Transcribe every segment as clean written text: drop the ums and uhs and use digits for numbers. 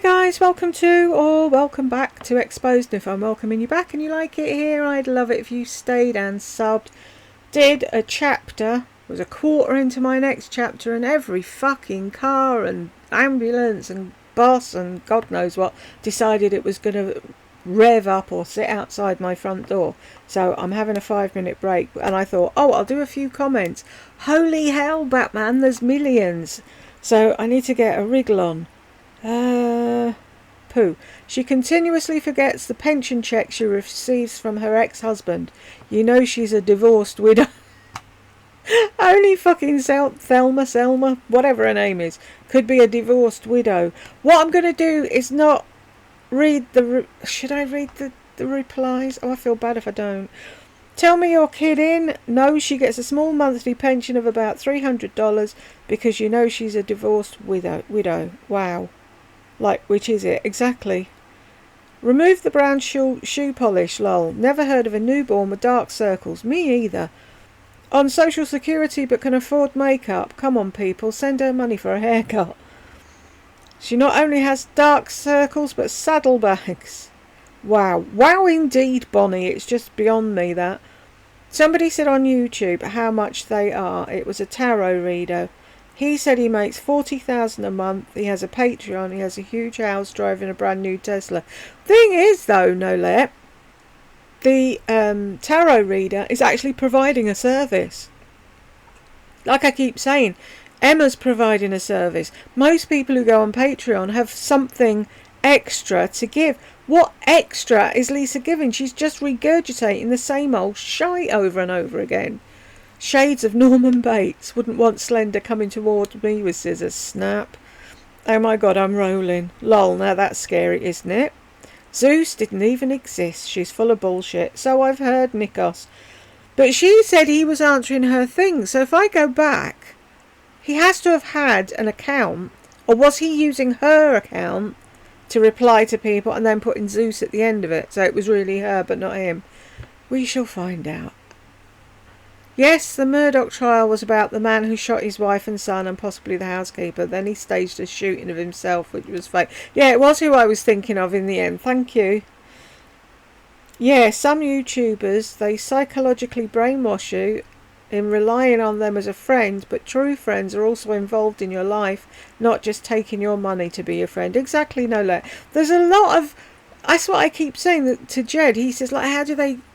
Guys, welcome back to Exposed. If I'm welcoming you back and you like it here, I'd love it if you stayed and subbed. Did a chapter, was a quarter into my next chapter, and every fucking car and ambulance and bus and God knows what decided it was going to rev up or sit outside my front door. So I'm having a 5-minute break, and I thought, I'll do a few comments. Holy hell, Batman, there's millions. So I need to get a wriggle on. Pooh. She continuously forgets the pension check she receives from her ex-husband. You know she's a divorced widow. Only fucking Selma, whatever her name is, could be a divorced widow. What I'm going to do is not read the... Should I read the replies? I feel bad if I don't. Tell me you're kidding. No, she gets a small monthly pension of about $300 because you know she's a divorced widow. Wow. Like, which is it? Exactly. Remove the brown shoe polish, lol. Never heard of a newborn with dark circles. Me either. On social security but can afford makeup. Come on, people. Send her money for a haircut. She not only has dark circles but saddlebags. Wow. Wow indeed, Bonnie. It's just beyond me, that. Somebody said on YouTube how much they are. It was a tarot reader. He said he makes $40,000 a month. He has a Patreon. He has a huge house, driving a brand new Tesla. Thing is, though, Nolette, the tarot reader is actually providing a service. Like I keep saying, Emma's providing a service. Most people who go on Patreon have something extra to give. What extra is Lisa giving? She's just regurgitating the same old shite over and over again. Shades of Norman Bates. Wouldn't want Slender coming towards me with scissors. Snap. Oh my god, I'm rolling. Lol, now that's scary, isn't it? Zeus didn't even exist. She's full of bullshit. So I've heard, Nikos. But she said he was answering her thing. So if I go back, he has to have had an account. Or was he using her account to reply to people and then putting Zeus at the end of it? So it was really her but not him. We shall find out. Yes, the Murdoch trial was about the man who shot his wife and son and possibly the housekeeper. Then he staged a shooting of himself, which was fake. Yeah, it was who I was thinking of in the end. Thank you. Yeah, some YouTubers, they psychologically brainwash you in relying on them as a friend, but true friends are also involved in your life, not just taking your money to be your friend. Exactly, Nolette. There's a lot of... That's what I keep saying to Jed. He says, like,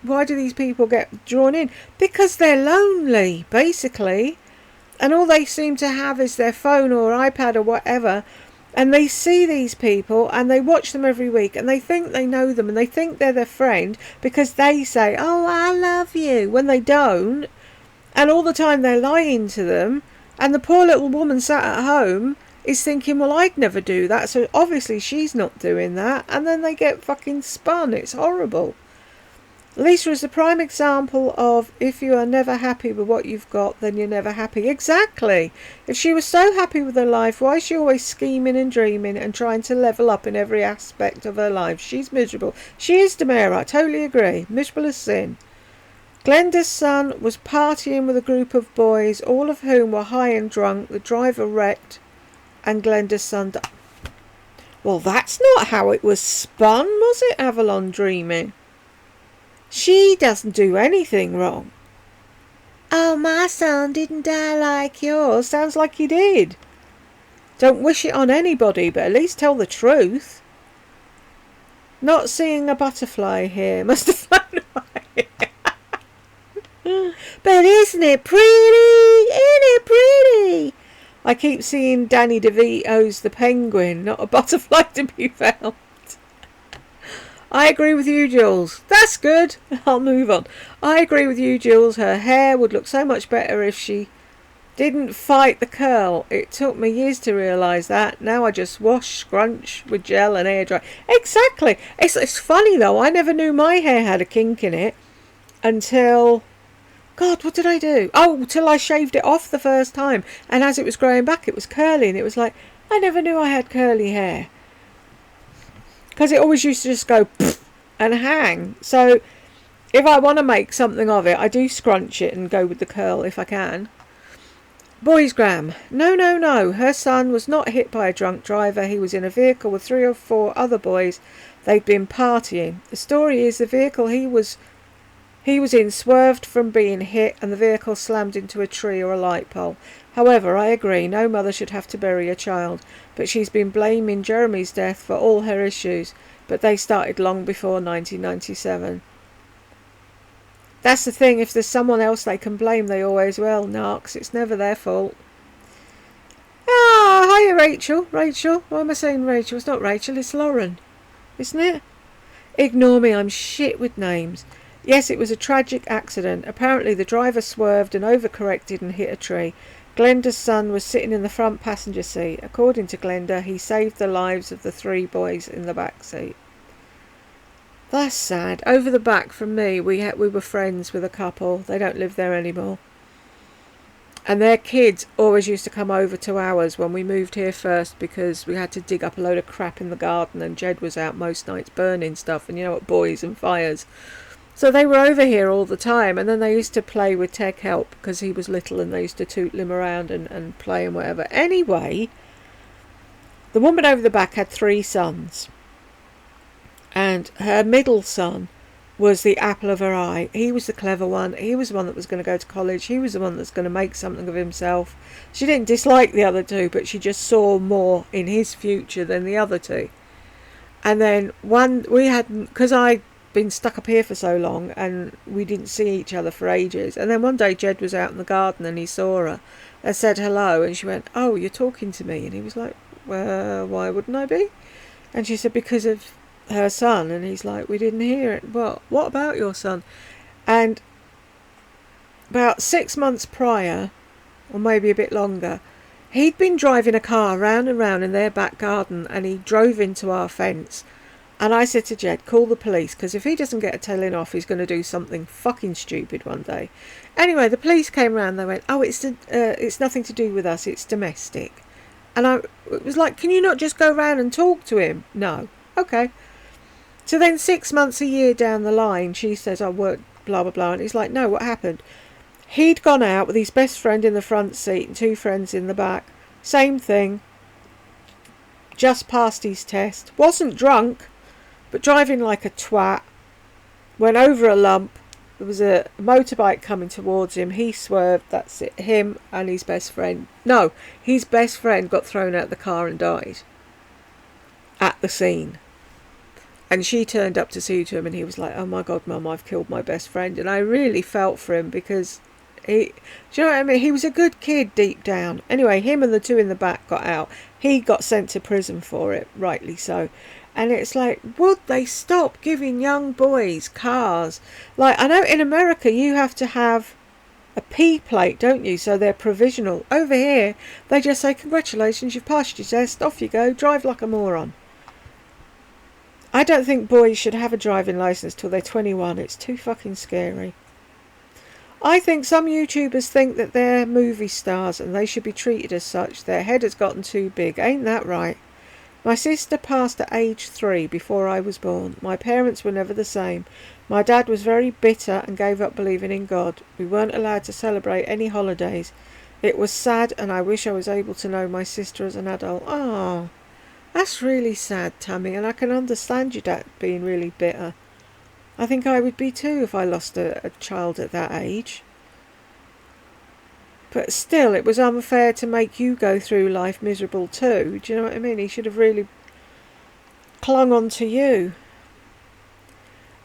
why do these people get drawn in? Because they're lonely, basically. And all they seem to have is their phone or iPad or whatever. And they see these people and they watch them every week and they think they know them and they think they're their friend because they say, oh, I love you, when they don't. And all the time they're lying to them. And the poor little woman sat at home is thinking, well, I'd never do that, so obviously she's not doing that, and then they get fucking spun. It's horrible. Lisa is the prime example of, if you are never happy with what you've got, then you're never happy. Exactly. If she was so happy with her life, why is she always scheming and dreaming and trying to level up in every aspect of her life? She's miserable. She is, Demera, I totally agree. Miserable as sin. Glenda's son was partying with a group of boys, all of whom were high and drunk. The driver wrecked and Glenda's son died. Well, that's not how it was spun, was it, Avalon Dreaming? She doesn't do anything wrong. Oh, my son didn't die like yours. Sounds like he did. Don't wish it on anybody, but at least tell the truth. Not seeing a butterfly here. Must have flown away. But isn't it pretty? Isn't it pretty? I keep seeing Danny DeVito's The Penguin, not a butterfly to be found. I agree with you, Jules. That's good. I'll move on. I agree with you, Jules. Her hair would look so much better if she didn't fight the curl. It took me years to realise that. Now I just wash, scrunch with gel and air dry. Exactly. It's funny, though. I never knew my hair had a kink in it until... God, what did I do? Oh, till I shaved it off the first time. And as it was growing back, it was curly. And it was like, I never knew I had curly hair. Because it always used to just go and hang. So if I want to make something of it, I do scrunch it and go with the curl if I can. Boys Gram. No. Her son was not hit by a drunk driver. He was in a vehicle with 3 or 4 other boys. They'd been partying. The story is the vehicle he was in swerved from being hit and the vehicle slammed into a tree or a light pole. However, I agree, no mother should have to bury a child, but she's been blaming Jeremy's death for all her issues, but they started long before 1997. That's the thing, if there's someone else they can blame, they always will, Narcs. It's never their fault. Ah, hiya Rachel. Rachel? Why am I saying Rachel? It's not Rachel, it's Lauren. Isn't it? Ignore me, I'm shit with names. Yes, it was a tragic accident. Apparently the driver swerved and overcorrected and hit a tree. Glenda's son was sitting in the front passenger seat. According to Glenda, he saved the lives of the 3 boys in the back seat. That's sad. Over the back from me, we were friends with a couple. They don't live there anymore. And their kids always used to come over to ours when we moved here first, because we had to dig up a load of crap in the garden and Jed was out most nights burning stuff, and you know what, boys and fires. So they were over here all the time, and then they used to play with Tech Help because he was little, and they used to tootle him around and play and whatever. Anyway, the woman over the back had 3 sons. And her middle son was the apple of her eye. He was the clever one. He was the one that was going to go to college. He was the one that's going to make something of himself. She didn't dislike the other 2, but she just saw more in his future than the other 2. And then because I'd been stuck up here for so long and we didn't see each other for ages. And then one day Jed was out in the garden and he saw her and said hello. And she went, "Oh, you're talking to me?" And he was like, "Well, why wouldn't I be?" And she said, "Because of her son." And he's like, "We didn't hear it." "Well, what about your son?" And about 6 months prior, or maybe a bit longer, he'd been driving a car round and round in their back garden, and he drove into our fence. And I said to Jed, "Call the police, because if he doesn't get a telling off, he's going to do something fucking stupid one day." Anyway, the police came round. They went, "Oh, it's nothing to do with us, it's domestic." And it was like, "Can you not just go round and talk to him?" "No." "Okay." So then 6 months, a year down the line, she says, "I worked blah blah blah," and he's like, "No, what happened?" He'd gone out with his best friend in the front seat and 2 friends in the back. Same thing. Just passed his test. Wasn't drunk, but driving like a twat. Went over a lump. There was a motorbike coming towards him. He swerved. That's it. Him and his best friend. No, his best friend got thrown out of the car and died at the scene. And she turned up to see to him, and he was like, "Oh my God, Mum, I've killed my best friend." And I really felt for him, because do you know what I mean? He was a good kid deep down. Anyway, him and the 2 in the back got out. He got sent to prison for it, rightly so. And it's like, would they stop giving young boys cars? Like, I know in America you have to have a P plate, don't you? So they're provisional. Over here, they just say, "Congratulations, you've passed your test. Off you go. Drive like a moron." I don't think boys should have a driving licence till they're 21. It's too fucking scary. I think some YouTubers think that they're movie stars and they should be treated as such. Their head has gotten too big. Ain't that right? My sister passed at age 3 before I was born. My parents were never the same. My dad was very bitter and gave up believing in God. We weren't allowed to celebrate any holidays. It was sad, and I wish I was able to know my sister as an adult. Oh, that's really sad, Tammy, and I can understand your dad being really bitter. I think I would be too if I lost a child at that age. But still, it was unfair to make you go through life miserable too. Do you know what I mean? He should have really clung on to you.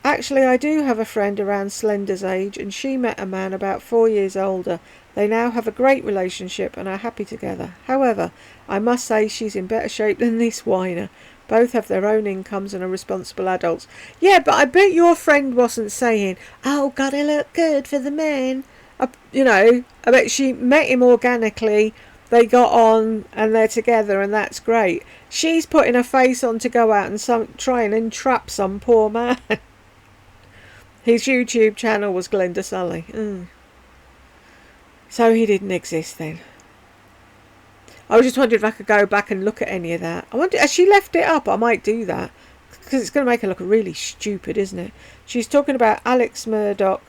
Actually, I do have a friend around Slender's age, and she met a man about 4 years older. They now have a great relationship and are happy together. However, I must say she's in better shape than this whiner. Both have their own incomes and are responsible adults. Yeah, but I bet your friend wasn't saying, "Oh, gotta look good for the man." I bet she met him organically, they got on, and they're together, and that's great. She's putting her face on to go out and try and entrap some poor man. His YouTube channel was Glenda Sully. So he didn't exist then. I was just wondering if I could go back and look at any of that. I wonder, has she left it up? I might do that, because it's going to make her look really stupid, isn't it? She's talking about Alex Murdoch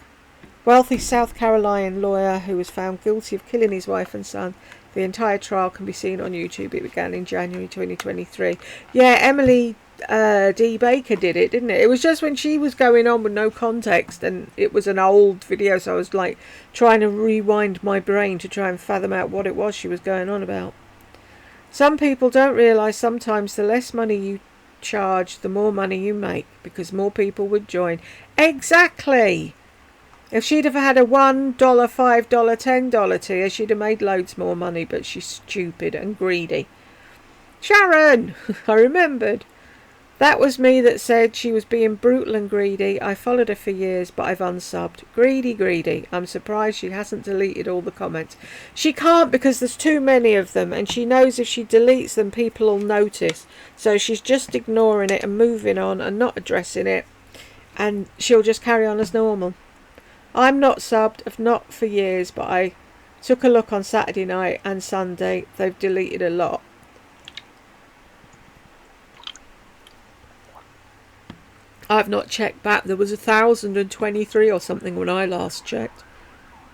Wealthy South Carolina lawyer who was found guilty of killing his wife and son. The entire trial can be seen on YouTube. It began in January 2023. Yeah, Emily D. Baker did it, didn't it? It was just when she was going on with no context, and it was an old video, so I was like trying to rewind my brain to try and fathom out what it was she was going on about. Some people don't realise sometimes the less money you charge, the more money you make, because more people would join. Exactly! If she'd have had a $1, $5, $10 tier, she'd have made loads more money, but she's stupid and greedy. Sharon! I remembered. That was me that said she was being brutal and greedy. I followed her for years, but I've unsubbed. Greedy, greedy. I'm surprised she hasn't deleted all the comments. She can't because there's too many of them, and she knows if she deletes them, people will notice. So she's just ignoring it and moving on and not addressing it, and she'll just carry on as normal. I'm not subbed, I've not for years, but I took a look on Saturday night and Sunday. They've deleted a lot. I've not checked back. There was 1,023 or something when I last checked.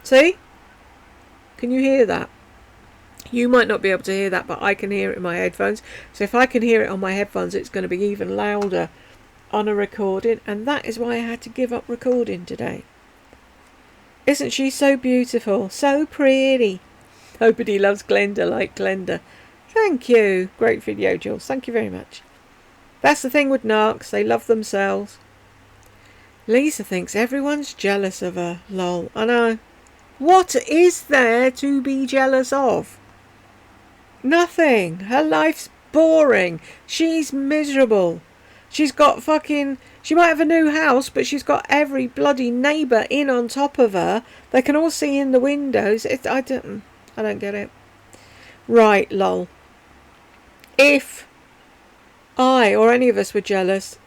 See? Can you hear that? You might not be able to hear that, but I can hear it in my headphones. So if I can hear it on my headphones, it's going to be even louder on a recording. And that is why I had to give up recording today. Isn't she so beautiful? So pretty. Nobody loves Glenda like Glenda. Thank you. Great video, Jules. Thank you very much. That's the thing with narcs. They love themselves. Lisa thinks everyone's jealous of her. Lol. I know. What is there to be jealous of? Nothing. Her life's boring. She's miserable. She's got fucking... She might have a new house, but she's got every bloody neighbour in on top of her. They can all see in the windows. I don't get it. Right, lol. If I or any of us were jealous,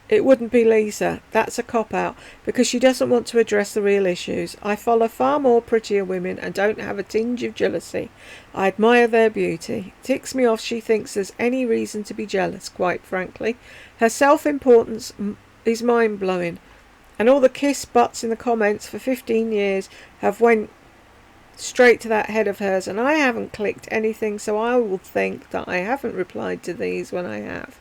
it wouldn't be Lisa. That's a cop-out, because she doesn't want to address the real issues. I follow far more prettier women and don't have a tinge of jealousy. I admire their beauty. It ticks me off she thinks there's any reason to be jealous, quite frankly. Her self-importance is mind-blowing. And all the kiss butts in the comments for 15 years have went straight to that head of hers, and I haven't clicked anything, so I will think that I haven't replied to these when I have.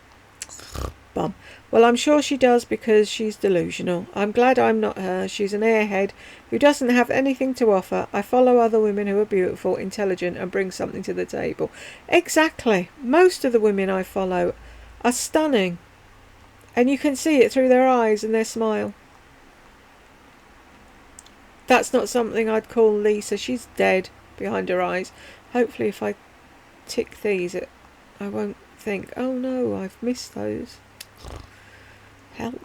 Bum. Well, I'm sure she does because she's delusional. I'm glad I'm not her. She's an airhead who doesn't have anything to offer. I follow other women who are beautiful, intelligent, and bring something to the table. Exactly. Most of the women I follow are stunning, and you can see it through their eyes and their smile. That's not something I'd call Lisa. She's dead behind her eyes. Hopefully if I tick these, I won't think, oh no, I've missed those. Help.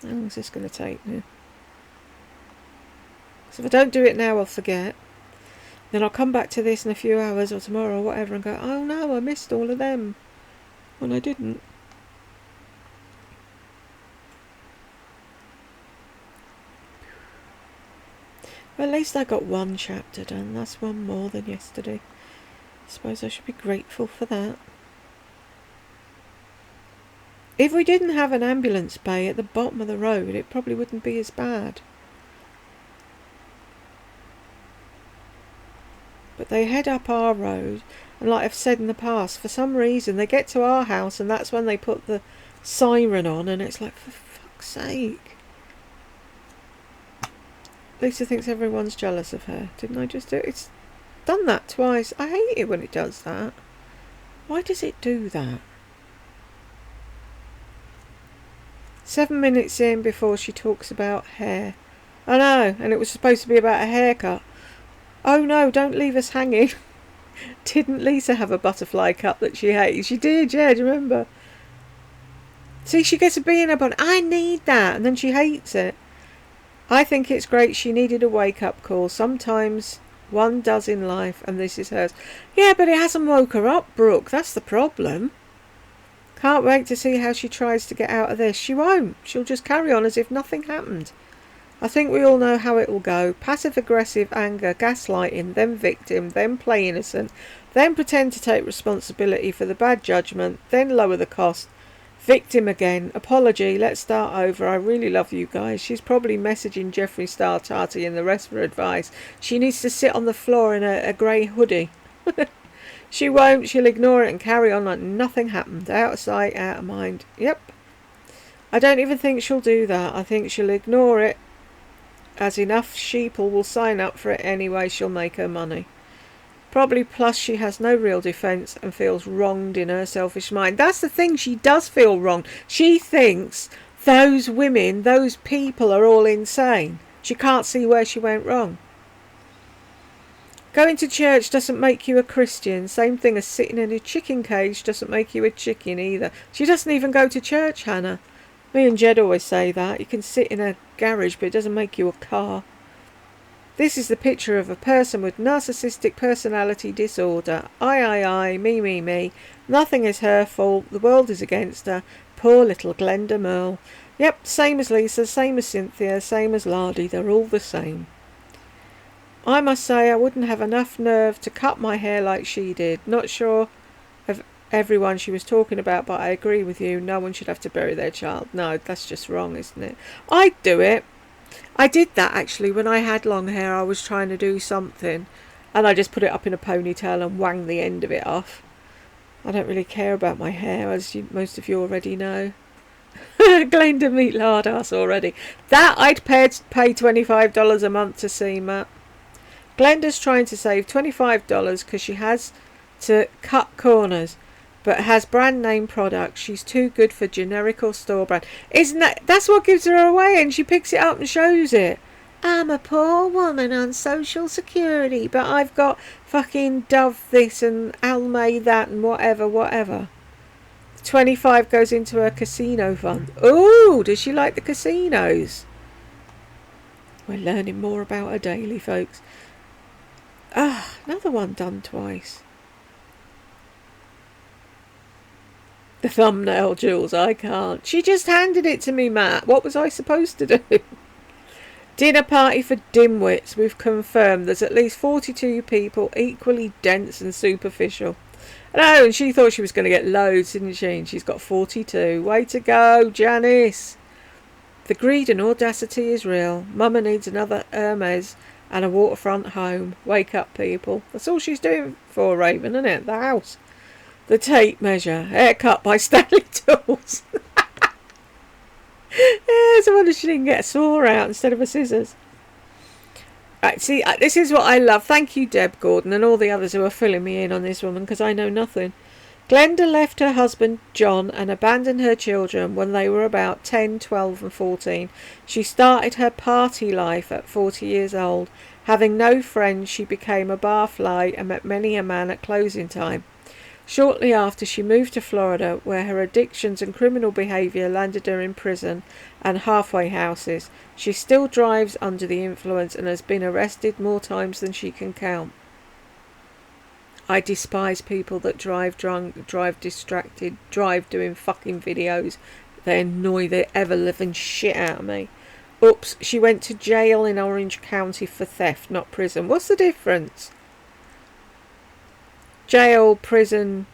How long is this going to take now? So if I don't do it now, I'll forget. Then I'll come back to this in a few hours or tomorrow or whatever and go, oh no, I missed all of them. When I didn't. Well, at least I got one chapter done. That's one more than yesterday. I suppose I should be grateful for that. If we didn't have an ambulance bay at the bottom of the road, it probably wouldn't be as bad. But they head up our road, and like I've said in the past, for some reason they get to our house and that's when they put the siren on, and it's like, for fuck's sake. Lisa thinks everyone's jealous of her. Didn't I just do it? It's done that twice. I hate it when it does that. Why does it do that? 7 minutes in before she talks about hair. I know, and it was supposed to be about a haircut. Oh no, don't leave us hanging. Didn't Lisa have a butterfly cut that she hates? She did, yeah, do you remember? See, she gets a bee in her bonnet. I need that, and then she hates it. I think it's great she needed a wake-up call. Sometimes one does in life, and this is hers. Yeah, but it hasn't woke her up, Brooke. That's the problem. Can't wait to see how she tries to get out of this. She won't. She'll just carry on as if nothing happened. I think we all know how it will go. Passive-aggressive anger, gaslighting, then victim, then play innocent, then pretend to take responsibility for the bad judgment, then lower the cost. Victim again. Apology. Let's start over. I really love you guys. She's probably messaging Jeffree Star, Tati and the rest for advice. She needs to sit on the floor in a grey hoodie. She won't. She'll ignore it and carry on like nothing happened. Out of sight, out of mind. Yep. I don't even think she'll do that. I think she'll ignore it, as enough sheeple will sign up for it anyway. She'll make her money. Probably, plus she has no real defence and feels wronged in her selfish mind. That's the thing, she does feel wronged. She thinks those women, those people are all insane. She can't see where she went wrong. Going to church doesn't make you a Christian. Same thing as sitting in a chicken cage doesn't make you a chicken either. She doesn't even go to church, Hannah. Me and Jed always say that. You can sit in a garage, but it doesn't make you a car. This is the picture of a person with narcissistic personality disorder. I, me. Nothing is her fault. The world is against her. Poor little Glenda Merle. Yep, same as Lisa, same as Cynthia, same as Lardy. They're all the same. I must say I wouldn't have enough nerve to cut my hair like she did. Not sure of everyone she was talking about, but I agree with you. No one should have to bury their child. No, that's just wrong, isn't it? I'd do it. I did that actually when I had long hair. I was trying to do something and I just put it up in a ponytail and wanged the end of it off. I don't really care about my hair, as most of you already know. Glenda meat lard ass already. That I'd pay $25 a month to see, Matt. Glenda's trying to save $25 because she has to cut corners, but has brand name products. She's too good for generic or store brand. Isn't that's what gives her away, and she picks it up and shows it. I'm a poor woman on social security, but I've got fucking Dove this and Almay that and whatever. 25 goes into her casino fund. Ooh, does she like the casinos? We're learning more about her daily, folks. Ah, another one done twice. The thumbnail, Jules, I can't. She just handed it to me, Matt. What was I supposed to do? Dinner party for dimwits. We've confirmed there's at least 42 people, equally dense and superficial. No, and she thought she was going to get loads, didn't she? And she's got 42. Way to go, Janice. The greed and audacity is real. Mama needs another Hermes and a waterfront home. Wake up, people. That's all she's doing for Raven, isn't it? The house. The tape measure. Haircut by Stanley Tools. It's a wonder she didn't get a saw out instead of a scissors. Right, see, this is what I love. Thank you, Deb Gordon, and all the others who are filling me in on this woman, because I know nothing. Glenda left her husband, John, and abandoned her children when they were about 10, 12 and 14. She started her party life at 40 years old. Having no friends, she became a barfly and met many a man at closing time. Shortly after, she moved to Florida, where her addictions and criminal behaviour landed her in prison and halfway houses. She still drives under the influence and has been arrested more times than she can count. I despise people that drive drunk, drive distracted, drive doing fucking videos. They annoy the ever-living shit out of me. Oops, she went to jail in Orange County for theft, not prison. What's the difference? Jail, prison,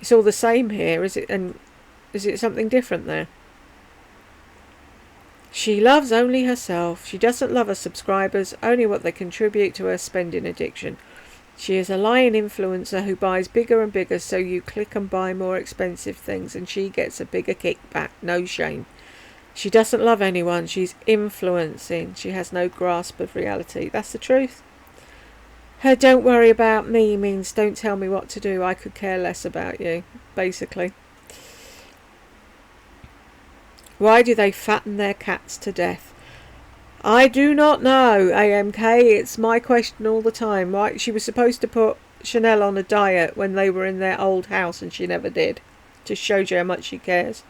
it's all the same here, is it? And is it something different there? She loves only herself. She doesn't love her subscribers, only what they contribute to her spending addiction. She is a lying influencer who buys bigger and bigger, so you click and buy more expensive things and she gets a bigger kickback. No shame. She doesn't love anyone. She's influencing. She has no grasp of reality. That's the truth. Her don't worry about me means don't tell me what to do. I could care less about you, basically. Why do they fatten their cats to death? I do not know, AMK. It's my question all the time. Why she was supposed to put Chanel on a diet when they were in their old house and she never did. Just shows you how much she cares.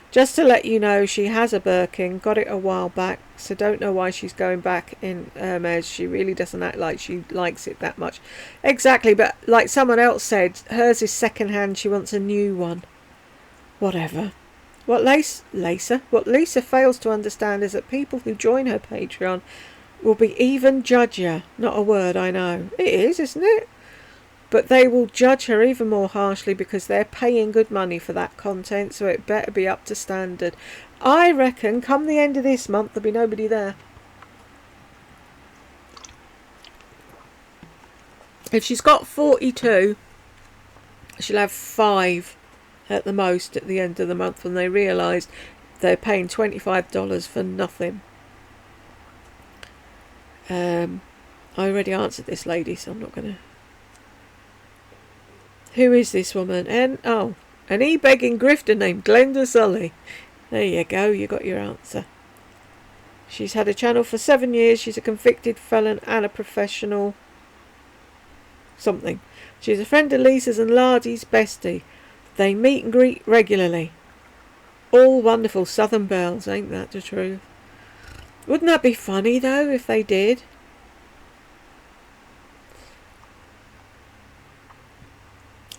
Just to let you know, she has a Birkin, got it a while back, so don't know why she's going back in Hermes. She really doesn't act like she likes it that much. Exactly, but like someone else said, hers is second hand, she wants a new one. Whatever. What Lisa fails to understand is that people who join her Patreon will be even judgier. Not a word, I know. It is, isn't it? but they will judge her even more harshly because they're paying good money for that content, so it better be up to standard. I reckon come the end of this month there'll be nobody there. If she's got 42, she'll have 5 at the most at the end of the month when they realise they're paying $25 for nothing. I already answered this lady, so I'm not going to... Who is this woman? An e-begging grifter named Glenda Sully. There you go, you got your answer. She's had a channel for 7 years. She's a convicted felon and a professional something. She's a friend of Lisa's and Lardy's bestie. They meet and greet regularly. All wonderful Southern belles, ain't that the truth? Wouldn't that be funny though if they did?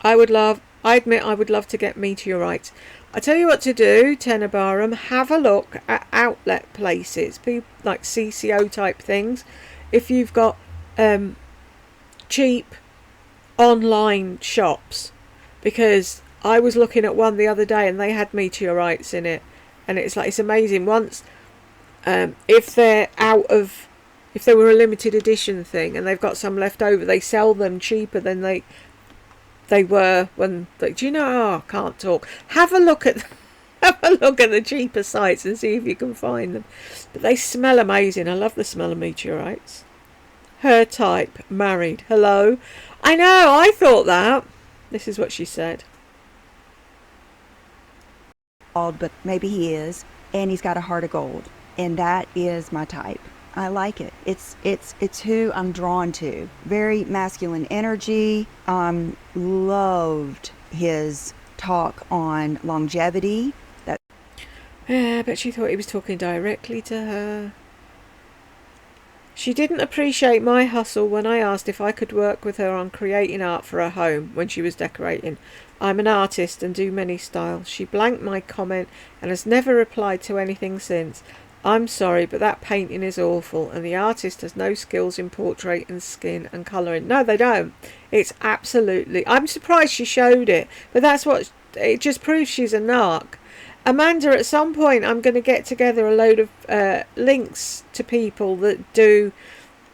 I admit I would love to get meteorites. I tell you what to do, Tenor Barham, have a look at outlet places, people like CCO type things. If you've got cheap online shops, because I was looking at one the other day and they had meteorites in it, and it's amazing. Once if they were a limited edition thing and they've got some left over, they sell them cheaper than they were when do you know? I can't talk. Have a look at the cheaper sites and see if you can find them. But they smell amazing. I love the smell of meteorites. Her type, married. Hello. I know, I thought that. This is what she said. But maybe he is, and he's got a heart of gold, and that is my type. I like it. It's who I'm drawn to. Very masculine energy. Loved his talk on longevity. But she thought he was talking directly to her. She didn't appreciate my hustle when I asked if I could work with her on creating art for her home when she was decorating. I'm an artist and do many styles. She blanked my comment and has never replied to anything since. I'm sorry, but that painting is awful, and the artist has no skills in portrait and skin and colouring. No, they don't. It's absolutely... I'm surprised she showed it, but that's what... It just proves she's a narc. Amanda, at some point I'm going to get together a load of links to people that do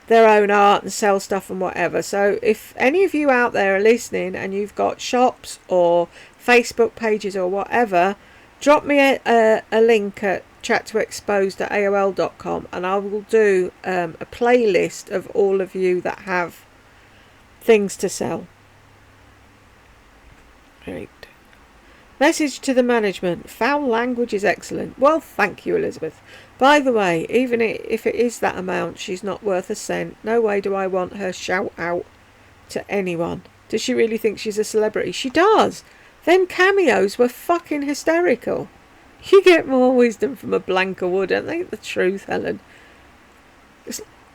their own art and sell stuff and whatever. So if any of you out there are listening and you've got shops or Facebook pages or whatever, drop me a link at chattoexposed@aol.com and I will do a playlist of all of you that have things to sell. Great. Message to the management. Foul language is excellent. Well, thank you, Elizabeth. By the way, even if it is that amount, she's not worth a cent. No way do I want her shout out to anyone. Does she really think she's a celebrity? She does. Them cameos were fucking hysterical. You get more wisdom from a Blanca Wood, ain't they? The truth, Helen.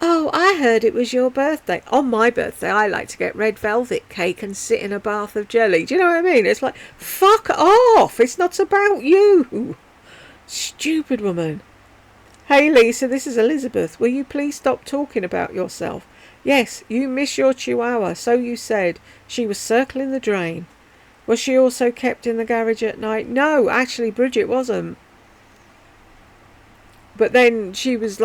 Oh, I heard it was your birthday. On my birthday, I like to get red velvet cake and sit in a bath of jelly. Do you know what I mean? It's like, fuck off. It's not about you. Stupid woman. Hey, Lisa, this is Elizabeth. Will you please stop talking about yourself? Yes, you miss your chihuahua, so you said. She was circling the drain. Was she also kept in the garage at night? No, actually, Bridget wasn't. But then she was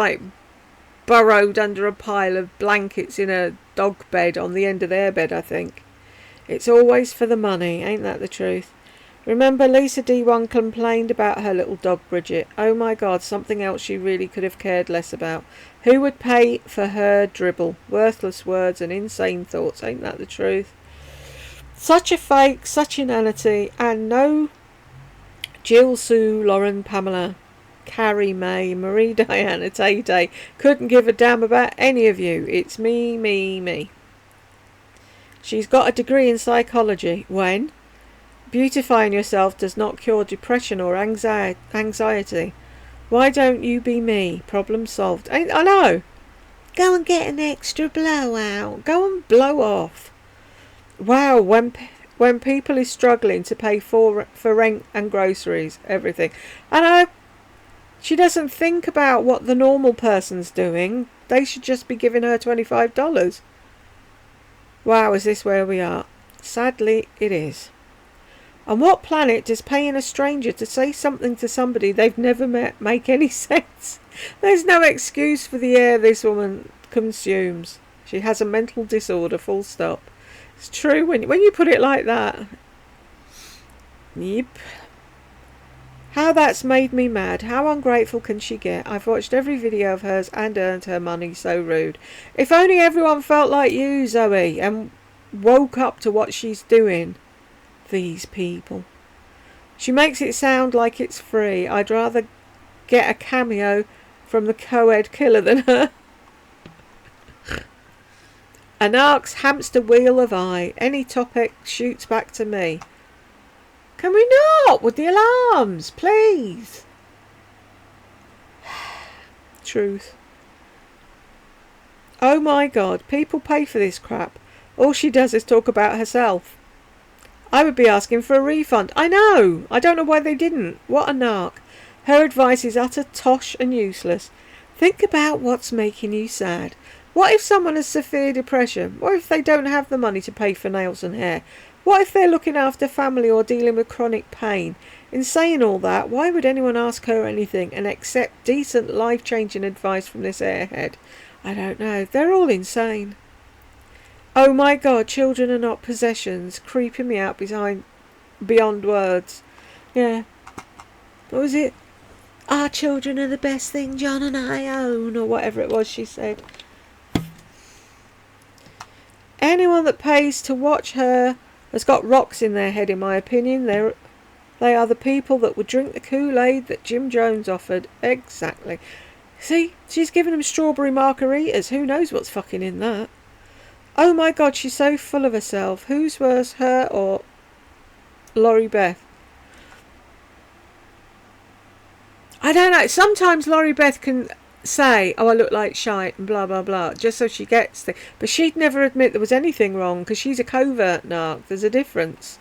burrowed under a pile of blankets in a dog bed on the end of their bed, I think. It's always for the money, ain't that the truth? Remember Lisa D1 complained about her little dog Bridget. Oh my God, something else she really could have cared less about. Who would pay for her dribble? Worthless words and insane thoughts, ain't that the truth? Such a fake, such inanity, and no Jill, Sue, Lauren, Pamela, Carrie, May, Marie, Diana, Tay-Tay couldn't give a damn about any of you. It's me, me, me. She's got a degree in psychology. When? Beautifying yourself does not cure depression or anxiety. Why don't you be me? Problem solved. I know. Go and get an extra blowout. Go and blow off. Wow, when people is struggling to pay for rent and groceries, everything. And she doesn't think about what the normal person's doing. They should just be giving her $25. Wow, is this where we are? Sadly, it is. On what planet does paying a stranger to say something to somebody they've never met make any sense? There's no excuse for the air this woman consumes. She has a mental disorder, full stop. It's true when you put it like that. Yep. How that's made me mad. How ungrateful can she get? I've watched every video of hers and earned her money. So rude. If only everyone felt like you, Zoe, and woke up to what she's doing. These people. She makes it sound like it's free. I'd rather get a cameo from the co-ed killer than her. Anarch's hamster wheel of eye. Any topic shoots back to me. Can we not with the alarms, please? Truth. Oh my god, people pay for this crap. All she does is talk about herself. I would be asking for a refund. I know. I don't know why they didn't. What a narc. Her advice is utter tosh and useless. Think about what's making you sad. What if someone has severe depression? What if they don't have the money to pay for nails and hair? What if they're looking after family or dealing with chronic pain? In saying all that, why would anyone ask her anything and accept decent life-changing advice from this airhead? I don't know. They're all insane. Oh my god, children are not possessions. Creeping me out beyond words. Yeah. What was it? Our children are the best thing John and I own, or whatever it was she said. Anyone that pays to watch her has got rocks in their head, in my opinion. They are the people that would drink the Kool-Aid that Jim Jones offered. Exactly. See, she's giving them strawberry margaritas. Who knows what's fucking in that? Oh my god, she's so full of herself. Who's worse, her or Laurie Beth? I don't know. Sometimes Laurie Beth can say, oh, I look like shite and blah, blah, blah, just so she gets things. But she'd never admit there was anything wrong because she's a covert narc. There's a difference.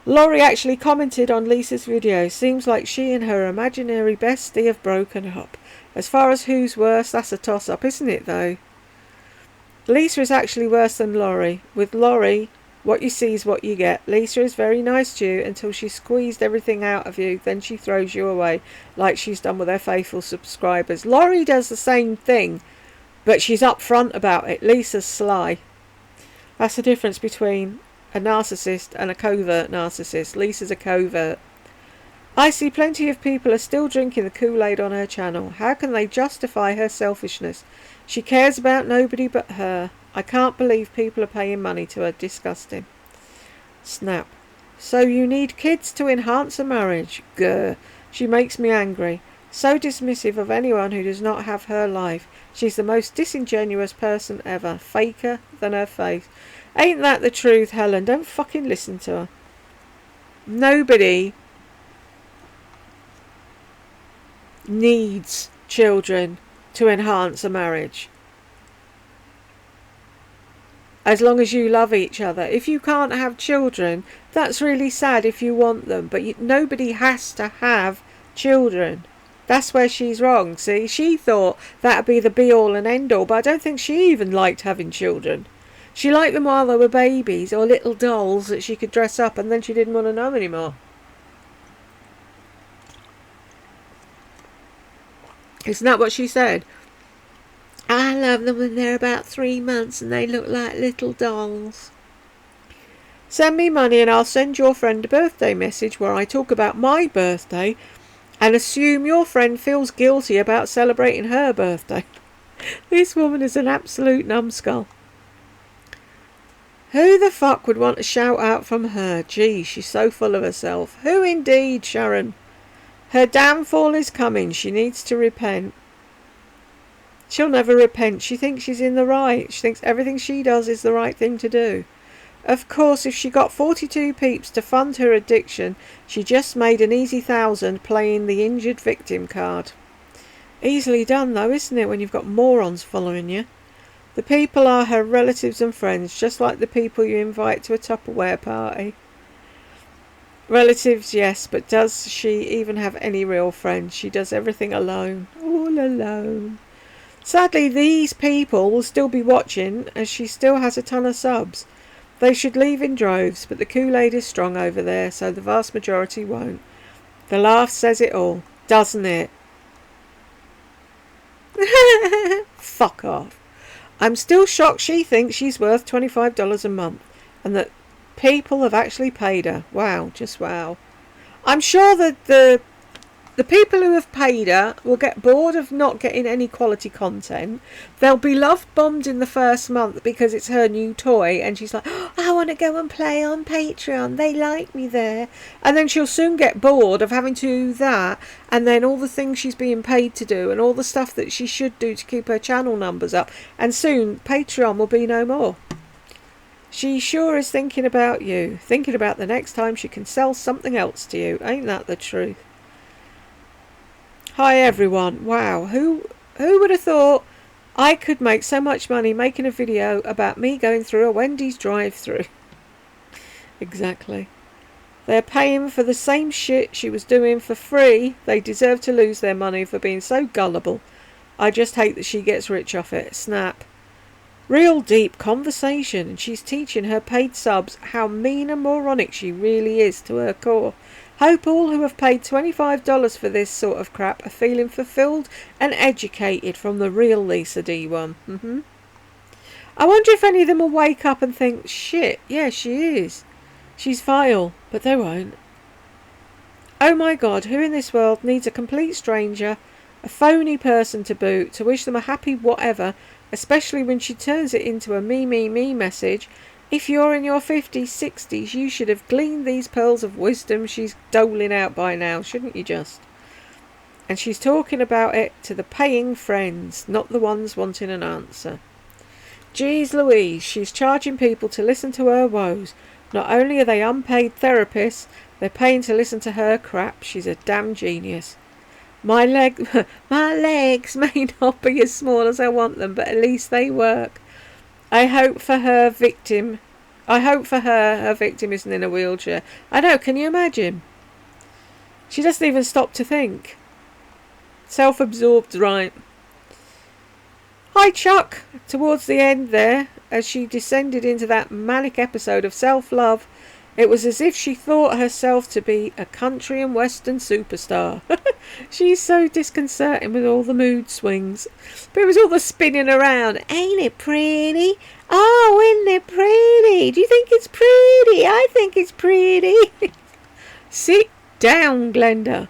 Laurie actually commented on Lisa's video. Seems like she and her imaginary bestie have broken up. As far as who's worse, that's a toss-up, isn't it, though? Lisa is actually worse than Laurie. With Laurie, what you see is what you get. Lisa is very nice to you until she's squeezed everything out of you. Then she throws you away, like she's done with her faithful subscribers. Laurie does the same thing, but she's upfront about it. Lisa's sly. That's the difference between a narcissist and a covert narcissist. Lisa's a covert. I see plenty of people are still drinking the Kool-Aid on her channel. How can they justify her selfishness? She cares about nobody but her. I can't believe people are paying money to her. Disgusting. Snap. So you need kids to enhance a marriage? Grr. She makes me angry. So dismissive of anyone who does not have her life. She's the most disingenuous person ever. Faker than her face. Ain't that the truth, Helen? Don't fucking listen to her. Nobody needs children to enhance a marriage. As long as you love each other. If you can't have children, that's really sad if you want them. But nobody has to have children. That's where she's wrong, see? She thought that'd be the be-all and end-all, but I don't think she even liked having children. She liked them while they were babies or little dolls that she could dress up, and then she didn't want to know anymore. Isn't that what she said? I love them when they're about 3 months and they look like little dolls. Send me money and I'll send your friend a birthday message where I talk about my birthday and assume your friend feels guilty about celebrating her birthday. This woman is an absolute numbskull. Who the fuck would want a shout out from her? Gee, she's so full of herself. Who indeed, Sharon? Her downfall is coming. She needs to repent. She'll never repent. She thinks she's in the right. She thinks everything she does is the right thing to do. Of course, if she got 42 peeps to fund her addiction, she just made an easy 1,000 playing the injured victim card. Easily done, though, isn't it, when you've got morons following you? The people are her relatives and friends, just like the people you invite to a Tupperware party. Relatives, yes, but does she even have any real friends? She does everything alone. All alone. Sadly, these people will still be watching as she still has a ton of subs. They should leave in droves, but the Kool-Aid is strong over there, so the vast majority won't. The laugh says it all, doesn't it? Fuck off. I'm still shocked she thinks she's worth $25 a month and that people have actually paid her. Wow, just wow. I'm sure that the people who have paid her will get bored of not getting any quality content. They'll be love-bombed in the first month because it's her new toy and she's like, oh, I want to go and play on Patreon. They like me there. And then she'll soon get bored of having to do that and then all the things she's being paid to do and all the stuff that she should do to keep her channel numbers up. And soon Patreon will be no more. She sure is thinking about you. Thinking about the next time she can sell something else to you. Ain't that the truth? Hi everyone. Wow, who would have thought I could make so much money making a video about me going through a Wendy's drive-thru? Exactly. They're paying for the same shit she was doing for free. They deserve to lose their money for being so gullible. I just hate that she gets rich off it. Snap. Real deep conversation, and she's teaching her paid subs how mean and moronic she really is to her core. Hope all who have paid $25 for this sort of crap are feeling fulfilled and educated from the real Lisa D1. I wonder if any of them will wake up and think, shit, yeah, she is. She's vile, but they won't. Oh my God, who in this world needs a complete stranger, a phony person to boot, to wish them a happy whatever, especially when she turns it into a me message? If you're in your 50s, 60s, you should have gleaned these pearls of wisdom she's doling out by now, shouldn't you just? And she's talking about it to the paying friends, not the ones wanting an answer. Geez Louise, she's charging people to listen to her woes. Not only are they unpaid therapists, they're paying to listen to her crap. She's a damn genius. My legs may not be as small as I want them, but at least they work. I hope for her victim isn't in a wheelchair. I know, can you imagine? She doesn't even stop to think. Self-absorbed, right. Hi Chuck, towards the end there, as she descended into that manic episode of self-love, it was as if she thought herself to be a country and western superstar. She's so disconcerting with all the mood swings. But it was all the spinning around. Ain't it pretty? Oh, isn't it pretty? Do you think it's pretty? I think it's pretty. Sit down, Glenda.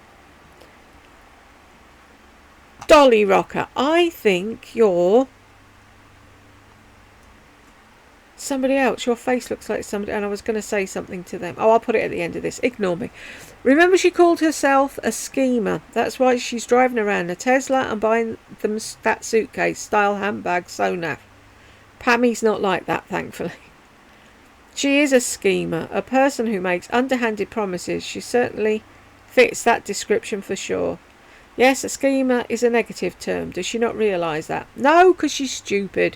Dolly Rocker, I think you're somebody else. Your face looks like somebody, and I was going to say something to them. Oh, I'll put it at the end of this. Ignore me. Remember, she called herself a schemer. That's why she's driving around a Tesla and buying them that suitcase style handbag so naff. Pammy's not like that, thankfully. She is a schemer, a person who makes underhanded promises. She certainly fits that description for sure. Yes, a schemer is a negative term. Does she not realise that? No, because she's stupid.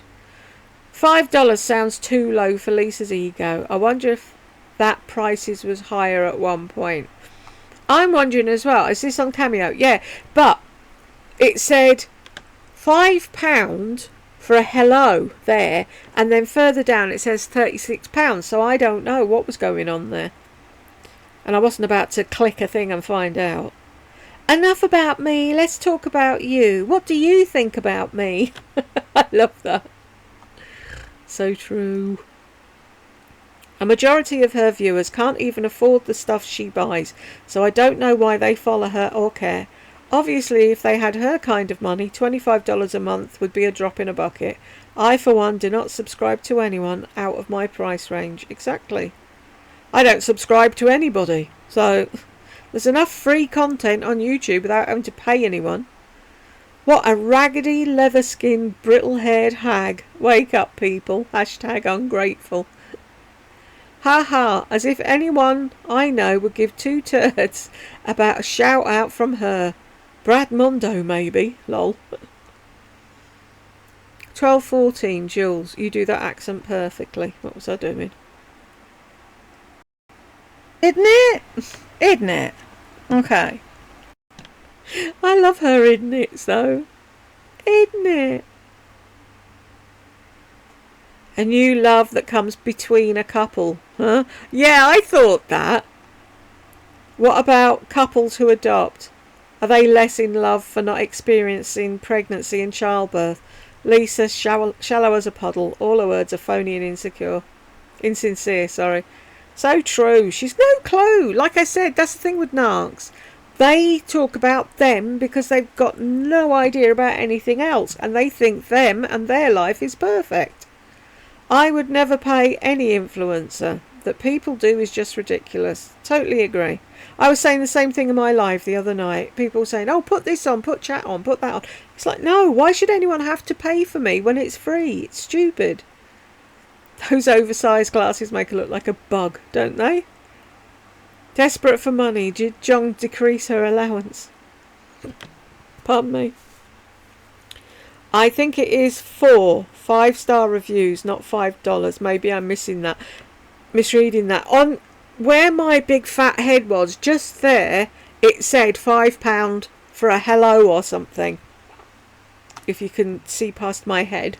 $5 sounds too low for Lisa's ego. I wonder if that prices was higher at one point. I'm wondering as well. Is this on Cameo? Yeah, but it said £5 for a hello there, and then further down it says £36. So I don't know what was going on there. And I wasn't about to click a thing and find out. Enough about me. Let's talk about you. What do you think about me? I love that. So true. A majority of her viewers can't even afford the stuff she buys, so I don't know why they follow her or care. Obviously, if they had her kind of money, $25 a month would be a drop in a bucket. I, for one, do not subscribe to anyone out of my price range. Exactly. I don't subscribe to anybody, so there's enough free content on YouTube without having to pay anyone. What a raggedy, leather-skinned, brittle-haired hag. Wake up, people. Hashtag ungrateful. Ha ha, as if anyone I know would give two turds about a shout-out from her. Brad Mondo, maybe. Lol. 12:14, Jules. You do that accent perfectly. What was I doing? Isn't it? Isn't it? Okay. I love her idnits though. Isn't it? A new love that comes between a couple. Huh? Yeah, I thought that. What about couples who adopt? Are they less in love for not experiencing pregnancy and childbirth? Lisa, shallow as a puddle. All her words are phony and insincere, sorry. So true. She's no clue. Like I said, that's the thing with narcs. They talk about them because they've got no idea about anything else, and they think them and their life is perfect. I would never pay any influencer. That people do is just ridiculous. Totally agree. I was saying the same thing in my live the other night. People saying, oh, put this on, put chat on, put that on. It's like, no, why should anyone have to pay for me when it's free? It's stupid. Those oversized glasses make her look like a bug, don't they? Desperate for money, did Jong decrease her allowance? Pardon me. I think it is 4 5-star reviews, not $5. Maybe I'm misreading that. On where my big fat head was, just there, it said £5 for a hello or something. If you can see past my head.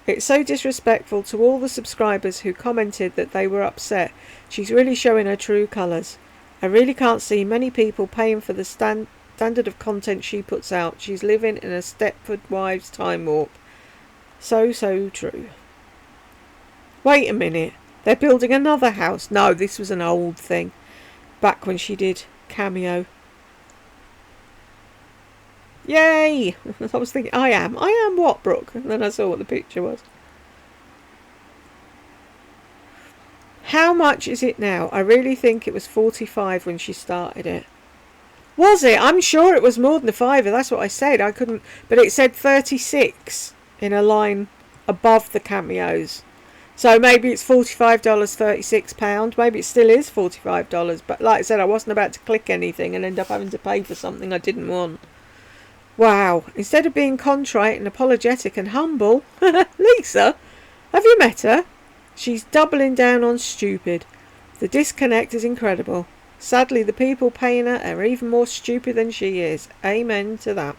It's so disrespectful to all the subscribers who commented that they were upset. She's really showing her true colours. I really can't see many people paying for the standard of content she puts out. She's living in a Stepford Wives time warp. So true. Wait a minute. They're building another house. No, this was an old thing. Back when she did Cameo. Yay! I was thinking, I am what, Brooke? And then I saw what the picture was. How much is it now? I really think it was 45 when she started it. Was it? I'm sure it was more than a fiver. That's what I said. I couldn't, but it said 36 in a line above the cameos. So maybe it's $45, £36. Maybe it still is $45. But like I said, I wasn't about to click anything and end up having to pay for something I didn't want. Wow, instead of being contrite and apologetic and humble, Lisa, have you met her? She's doubling down on stupid. The disconnect is incredible. Sadly, the people paying her are even more stupid than she is. Amen to that.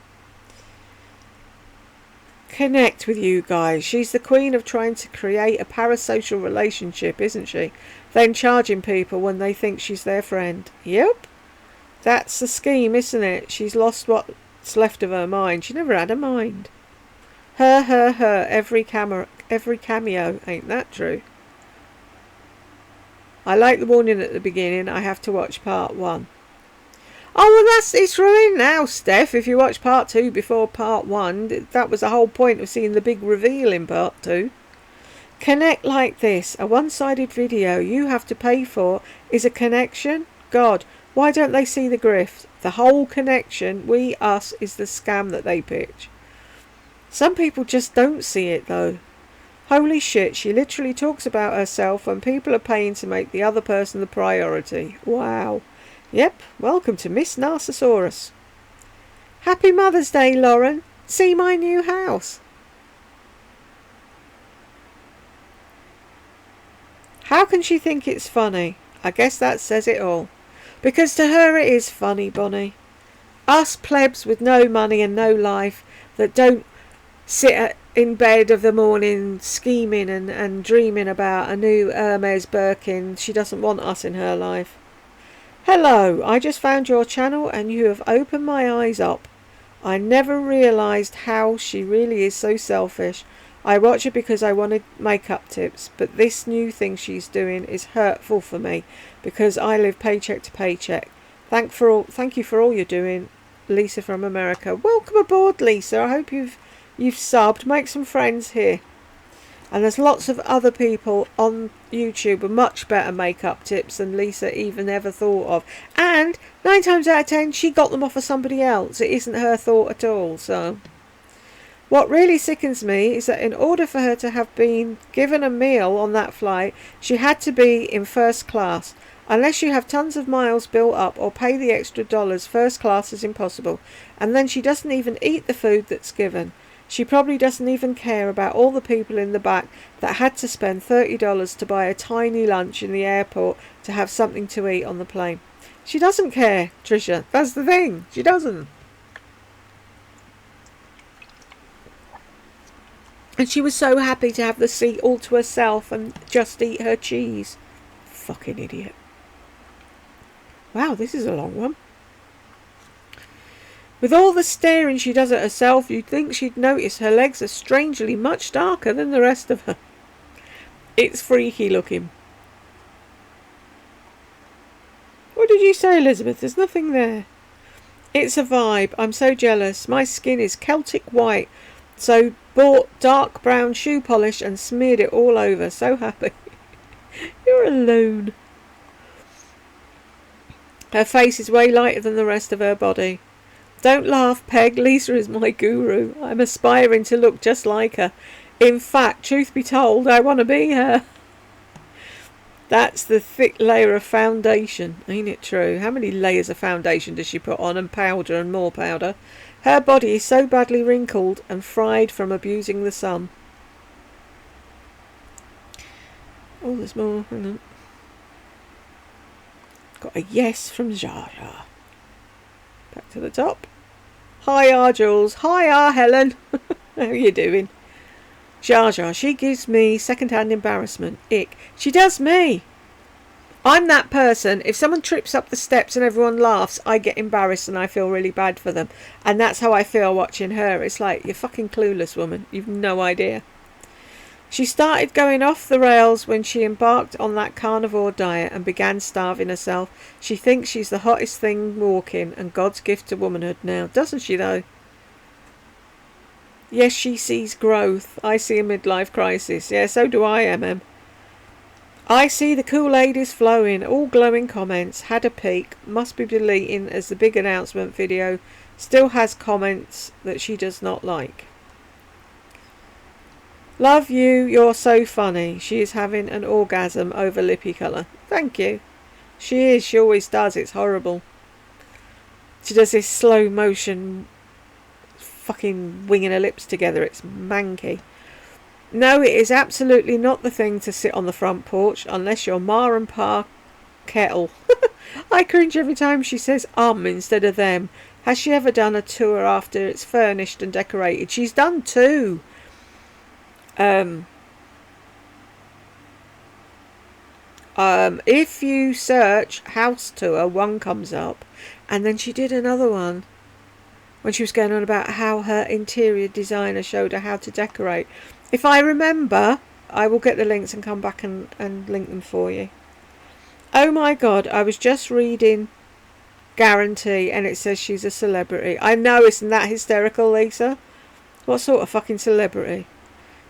Connect with you guys. She's the queen of trying to create a parasocial relationship, isn't she? Then charging people when they think she's their friend. Yep. That's the scheme, isn't it? She's lost what's left of her mind. She never had a mind. Her, every cameo. Ain't that true? I like the warning at the beginning. I have to watch part 1. Oh, well, it's ruined now, Steph. If you watch part 2 before part 1, that was the whole point of seeing the big reveal in part 2. Connect like this. A one-sided video you have to pay for is a connection? God, why don't they see the grift? The whole connection, we, us, is the scam that they pitch. Some people just don't see it, though. Holy shit, she literally talks about herself when people are paying to make the other person the priority. Wow. Yep, welcome to Miss Narcissaurus. Happy Mother's Day, Lauren. See my new house. How can she think it's funny? I guess that says it all. Because to her it is funny, Bonnie. Us plebs with no money and no life that don't sit in bed of the morning scheming and dreaming about a new Hermes Birkin. She doesn't want us in her life. Hello, I just found your channel and you have opened my eyes up. I never realised how she really is so selfish. I watch her because I wanted makeup tips, but this new thing she's doing is hurtful for me because I live paycheck to paycheck. Thank you for all you're doing, Lisa from America. Welcome aboard, Lisa. I hope you've subbed. Make some friends here. And there's lots of other people on YouTube with much better makeup tips than Lisa even ever thought of. And 9 times out of 10, she got them off of somebody else. It isn't her thought at all. So, what really sickens me is that in order for her to have been given a meal on that flight, she had to be in first class. Unless you have tons of miles built up or pay the extra dollars, first class is impossible. And then she doesn't even eat the food that's given. She probably doesn't even care about all the people in the back that had to spend $30 to buy a tiny lunch in the airport to have something to eat on the plane. She doesn't care, Tricia. That's the thing. She doesn't. And she was so happy to have the seat all to herself and just eat her cheese. Fucking idiot. Wow, this is a long one. With all the staring she does at herself, you'd think she'd notice her legs are strangely much darker than the rest of her. It's freaky looking. What did you say, Elizabeth? There's nothing there. It's a vibe. I'm so jealous. My skin is Celtic white, so bought dark brown shoe polish and smeared it all over. So happy. You're alone. Her face is way lighter than the rest of her body. Don't laugh, Peg. Lisa is my guru. I'm aspiring to look just like her. In fact, truth be told, I want to be her. That's the thick layer of foundation. Ain't it true? How many layers of foundation does she put on, and powder and more powder? Her body is so badly wrinkled and fried from abusing the sun. Oh, there's more. Hang on. Got a yes from Zara. Back to the top. Hi, Jules. Hi, Helen. How are you doing? Jar Jar, she gives me second-hand embarrassment. Ick. She does me. I'm that person. If someone trips up the steps and everyone laughs, I get embarrassed and I feel really bad for them. And that's how I feel watching her. It's like, you're fucking clueless, woman. You've no idea. She started going off the rails when she embarked on that carnivore diet and began starving herself. She thinks she's the hottest thing walking and God's gift to womanhood now. Doesn't she, though? Yes, she sees growth. I see a midlife crisis. Yeah, so do I, MM. I see the Kool-Aid is flowing. All glowing comments. Had a peek. Must be deleting as the big announcement video still has comments that she does not like. Love you. You're so funny. She is having an orgasm over lippy colour. Thank you. She is. She always does. It's horrible. She does this slow motion fucking winging her lips together. It's manky. No, it is absolutely not the thing to sit on the front porch unless you're Ma and Pa Kettle. I cringe every time she says instead of them. Has she ever done a tour after it's furnished and decorated? She's done two. If you search house tour, one comes up, and then she did another one when she was going on about how her interior designer showed her how to decorate. If I remember, I will get the links and come back and link them for you. Oh my God, I was just reading Guarantee and it says she's a celebrity. I know, isn't that hysterical, Lisa? What sort of fucking celebrity?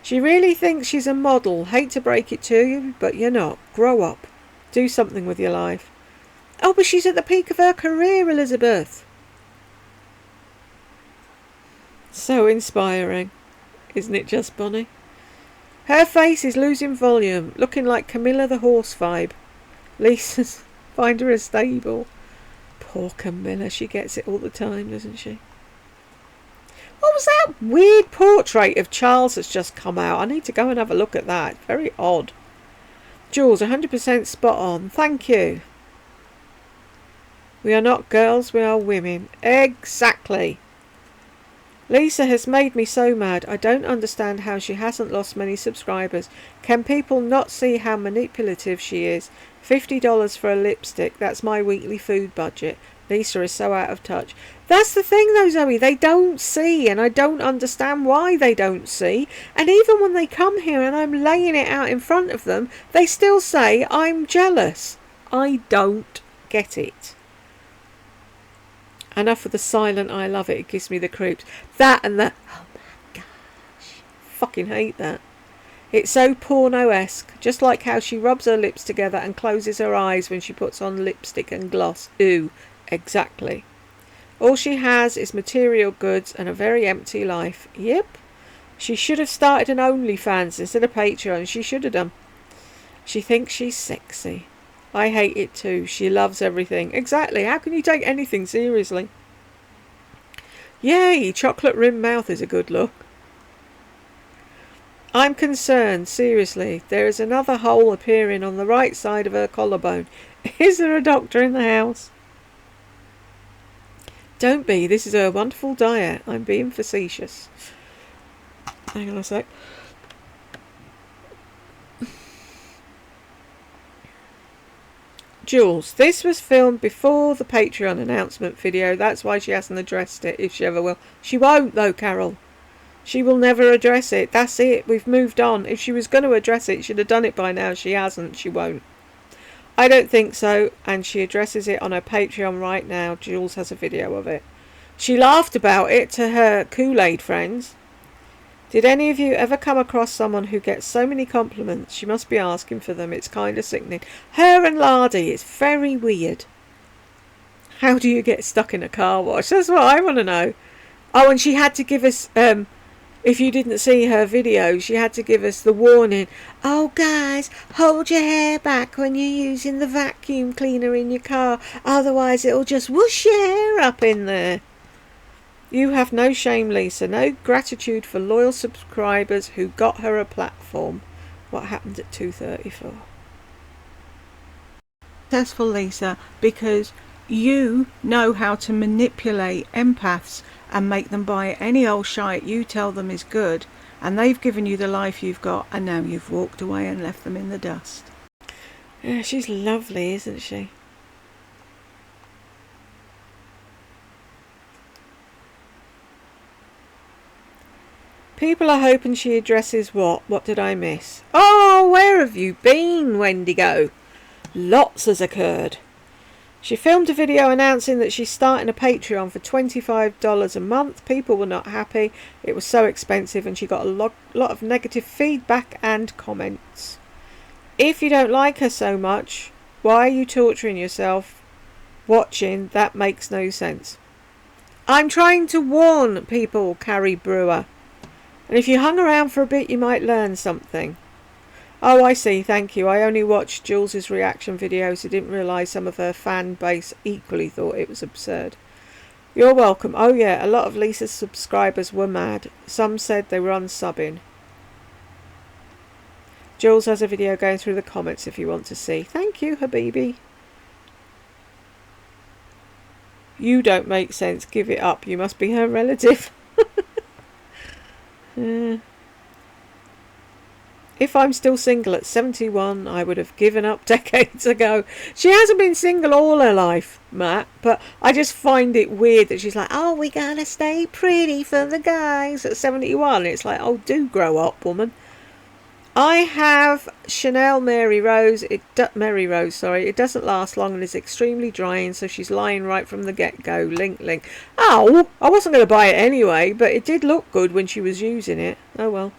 She really thinks she's a model. Hate to break it to you, but you're not. Grow up. Do something with your life. Oh, but she's at the peak of her career, Elizabeth. So inspiring. Isn't it just, Bonnie? Her face is losing volume, looking like Camilla the horse vibe. Lisa's find her a stable. Poor Camilla, she gets it all the time, doesn't she? What was that weird portrait of Charles that's just come out? I need to go and have a look at that. Very odd. Jules, 100% spot on. Thank you. We are not girls, we are women. Exactly. Lisa has made me so mad. I don't understand how she hasn't lost many subscribers. Can people not see how manipulative she is? $50 for a lipstick. That's my weekly food budget. Lisa is so out of touch. That's the thing though, Zoe. They don't see, and I don't understand why they don't see. And even when they come here and I'm laying it out in front of them, they still say I'm jealous. I don't get it. Enough of the silent I love it. It gives me the creeps. That and the oh my gosh. Fucking hate that. It's so porno-esque. Just like how she rubs her lips together and closes her eyes when she puts on lipstick and gloss. Ooh, exactly. All she has is material goods and a very empty life. Yep. She should have started an OnlyFans instead of Patreon. She should have done. She thinks she's sexy. I hate it too. She loves everything. Exactly. How can you take anything seriously? Yay! Chocolate rimmed mouth is a good look. I'm concerned. Seriously. There is another hole appearing on the right side of her collarbone. Is there a doctor in the house? Don't be. This is a wonderful diet. I'm being facetious. Hang on a sec. Jules, this was filmed before the Patreon announcement video. That's why she hasn't addressed it, if she ever will. She won't, though, Carol. She will never address it. That's it. We've moved on. If she was going to address it, she'd have done it by now. She hasn't. She won't. I don't think so. And she addresses it on her Patreon right now. Jules has a video of it. She laughed about it to her Kool-Aid friends. Did any of you ever come across someone who gets so many compliments? She must be asking for them. It's kind of sickening. Her and Lardy, it's very weird. How do you get stuck in a car wash? That's what I want to know. Oh, and she had to give us, if you didn't see her video, she had to give us the warning. Oh, guys, hold your hair back when you're using the vacuum cleaner in your car. Otherwise, it'll just whoosh your hair up in there. You have no shame, Lisa. No gratitude for loyal subscribers who got her a platform. What happened at 2:34? Successful, Lisa, because you know how to manipulate empaths and make them buy any old shite you tell them is good, and they've given you the life you've got, and now you've walked away and left them in the dust. Yeah, she's lovely, isn't she? People are hoping she addresses what? What did I miss? Oh, where have you been, Wendigo? Lots has occurred. She filmed a video announcing that she's starting a Patreon for $25 a month. People were not happy. It was so expensive, and she got a lot of negative feedback and comments. If you don't like her so much, why are you torturing yourself watching? That makes no sense. I'm trying to warn people, Carrie Brewer. And if you hung around for a bit, you might learn something. Oh, I see, thank you. I only watched Jules's reaction videos. I didn't realise some of her fan base equally thought it was absurd. You're welcome. Oh yeah, a lot of Lisa's subscribers were mad. Some said they were unsubbing. Jules has a video going through the comments if you want to see. Thank you, Habibi. You don't make sense. Give it up. You must be her relative. If I'm still single at 71, I would have given up decades ago. She hasn't been single all her life, Matt, but I just find it weird that she's like, oh, we gotta stay pretty for the guys at 71. It's like, oh, do grow up, woman. I have Chanel Mary Rose. It doesn't last long and is extremely drying, so she's lying right from the get-go. Link, link. Oh, I wasn't going to buy it anyway, but it did look good when she was using it. Oh well.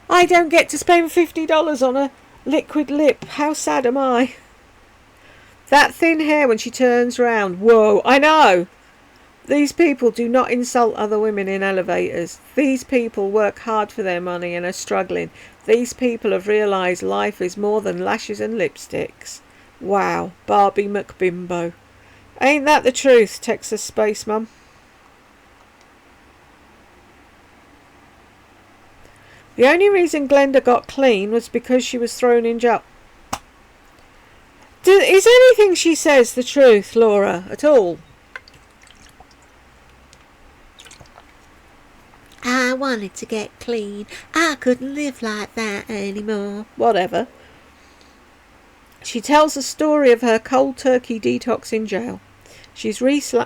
I don't get to spend $50 on a liquid lip. How sad am I? That thin hair when she turns round. Whoa, I know. These people do not insult other women in elevators. These people work hard for their money and are struggling. These people have realised life is more than lashes and lipsticks. Wow, Barbie McBimbo. Ain't that the truth, Texas Space Mum? The only reason Glenda got clean was because she was thrown in jail. Is anything she says the truth, Laura, at all? I wanted to get clean. I couldn't live like that anymore. Whatever. She tells the story of her cold turkey detox in jail. She's relapsed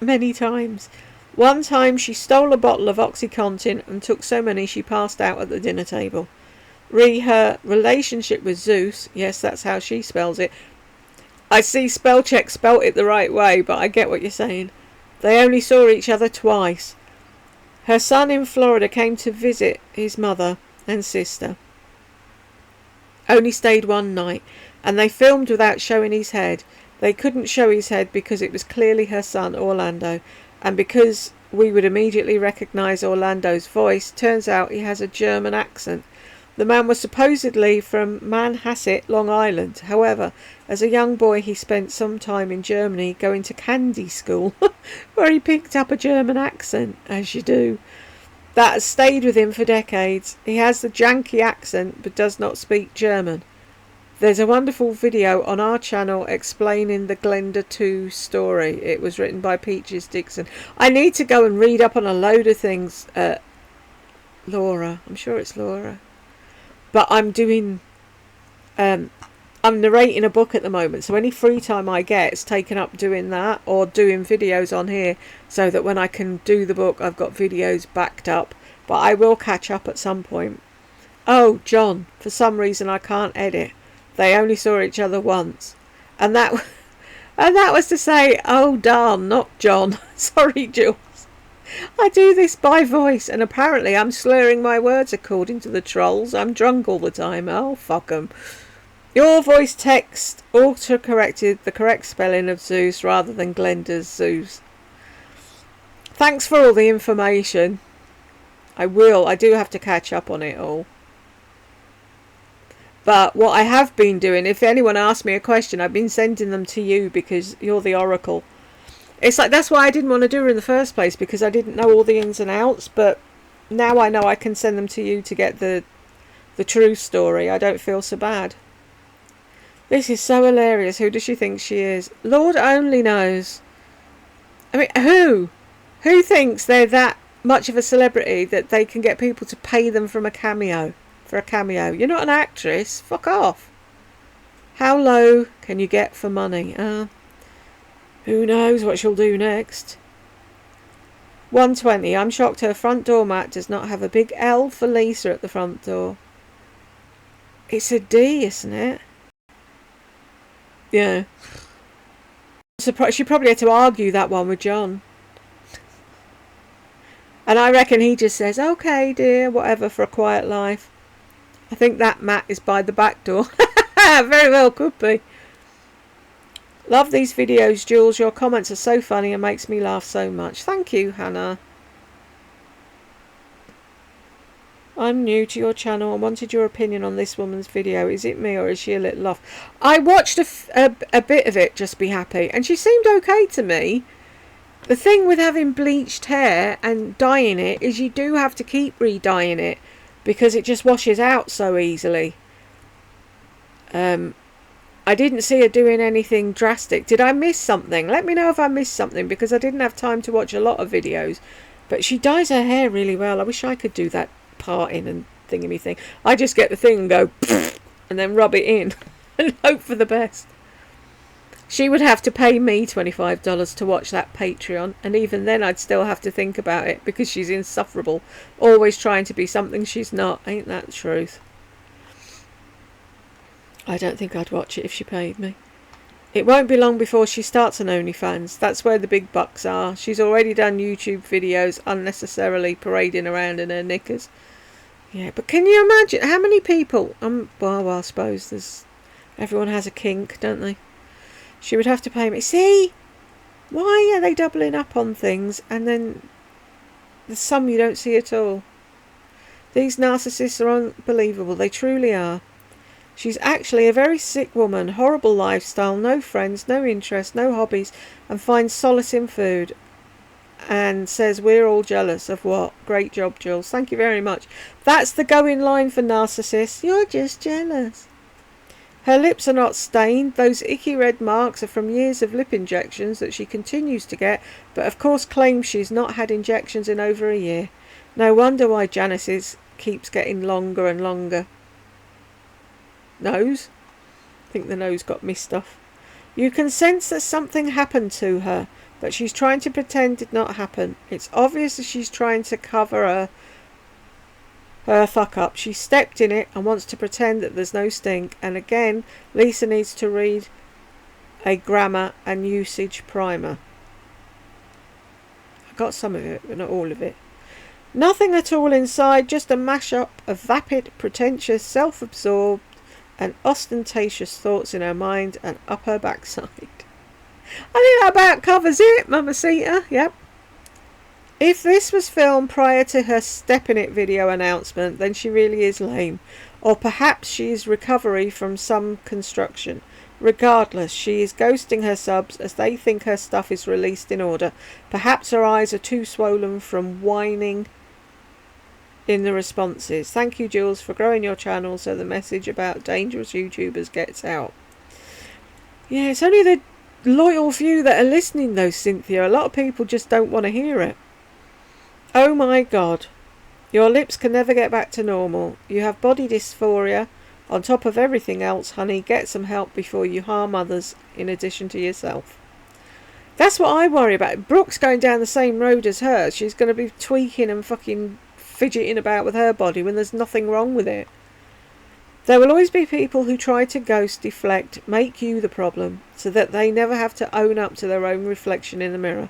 many times. One time she stole a bottle of OxyContin and took so many she passed out at the dinner table. Her relationship with Zeus, yes, that's how she spells it. I see spell check spelt it the right way, but I get what you're saying. They only saw each other twice. Her son in Florida came to visit his mother and sister. Only stayed one night, and they filmed without showing his head. They couldn't show his head because it was clearly her son, Orlando, and because we would immediately recognise Orlando's voice, turns out he has a German accent. The man was supposedly from Manhasset, Long Island. However, as a young boy he spent some time in Germany going to candy school, where he picked up a German accent, as you do. That has stayed with him for decades. He has the janky accent, but does not speak German. There's a wonderful video on our channel explaining the Glenda 2 story. It was written by Peaches Dixon. I need to go and read up on a load of things. Laura. I'm sure it's Laura. But I'm doing... I'm narrating a book at the moment, so any free time I get is taken up doing that or doing videos on here, so that when I can do the book I've got videos backed up. But I will catch up at some point. Oh, John, for some reason I can't edit. They only saw each other once. And that was to say, oh darn, not John. Sorry, Jules. I do this by voice, and apparently I'm slurring my words according to the trolls. I'm drunk all the time. Oh, fuck 'em. Your voice text auto-corrected the correct spelling of Zeus rather than Glenda's Zeus. Thanks for all the information. I do have to catch up on it all. But what I have been doing, if anyone asks me a question, I've been sending them to you because you're the oracle. It's like, that's why I didn't want to do it in the first place, because I didn't know all the ins and outs, but now I know I can send them to you to get the true story. I don't feel so bad. This is so hilarious. Who does she think she is? Lord only knows. I mean, who? Who thinks they're that much of a celebrity that they can get people to pay them for a cameo? You're not an actress. Fuck off. How low can you get for money? Who knows what she'll do next. 120. I'm shocked her front door mat does not have a big L for Lisa at the front door. It's a D, isn't it? Yeah. I'm surprised. She probably had to argue that one with John. And I reckon he just says, okay, dear, whatever, for a quiet life. I think that mat is by the back door. Very well could be. Love these videos, Jules. Your comments are so funny and makes me laugh so much. Thank you, Hannah. I'm new to your channel and wanted your opinion on this woman's video. Is it me or is she a little off? I watched a bit of it, Just Be Happy, and she seemed okay to me. The thing with having bleached hair and dyeing it is you do have to keep re-dyeing it because it just washes out so easily. I didn't see her doing anything drastic. Did I miss something? Let me know if I missed something, because I didn't have time to watch a lot of videos. But she dyes her hair really well. I wish I could do that parting and thingy thing. I just get the thing and go and then rub it in and hope for the best. She would have to pay me $25 to watch that Patreon, and even then I'd still have to think about it because she's insufferable, always trying to be something she's not. Ain't that the truth? I don't think I'd watch it if she paid me. It won't be long before she starts an OnlyFans. That's where the big bucks are. She's already done YouTube videos unnecessarily parading around in her knickers. Yeah, but can you imagine how many people... well, I suppose everyone has a kink, don't they? She would have to pay me. See? Why are they doubling up on things and then there's some you don't see at all? These narcissists are unbelievable. They truly are. She's actually a very sick woman, horrible lifestyle, no friends, no interests, no hobbies, and finds solace in food. And says we're all jealous of what? Great job, Jules. Thank you very much. That's the going line for narcissists. You're just jealous. Her lips are not stained. Those icky red marks are from years of lip injections that she continues to get, but of course claims she's not had injections in over a year. No wonder why Janice's keeps getting longer and longer. Nose? I think the nose got missed off. You can sense that something happened to her, but she's trying to pretend did not happen. It's obvious that she's trying to cover her fuck up. She stepped in it and wants to pretend that there's no stink. And again, Lisa needs to read a grammar and usage primer. I got some of it, but not all of it. Nothing at all inside, just a mash-up of vapid, pretentious, self-absorbed and ostentatious thoughts in her mind and up her backside. I think that about covers it, Mamacita. Yep. If this was filmed prior to her Step in It video announcement, then she really is lame. Or perhaps she is recovery from some construction. Regardless, she is ghosting her subs as they think her stuff is released in order. Perhaps her eyes are too swollen from whining in the responses. Thank you, Jules, for growing your channel so the message about dangerous YouTubers gets out. Yeah, it's only the loyal few that are listening though, Cynthia. A lot of people just don't want to hear it. Oh my God. Your lips can never get back to normal. You have body dysphoria. On top of everything else, honey, get some help before you harm others in addition to yourself. That's what I worry about. Brooke's going down the same road as her. She's going to be tweaking and fucking fidgeting about with her body when there's nothing wrong with it. There will always be people who try to ghost, deflect, make you the problem, so that they never have to own up to their own reflection in the mirror.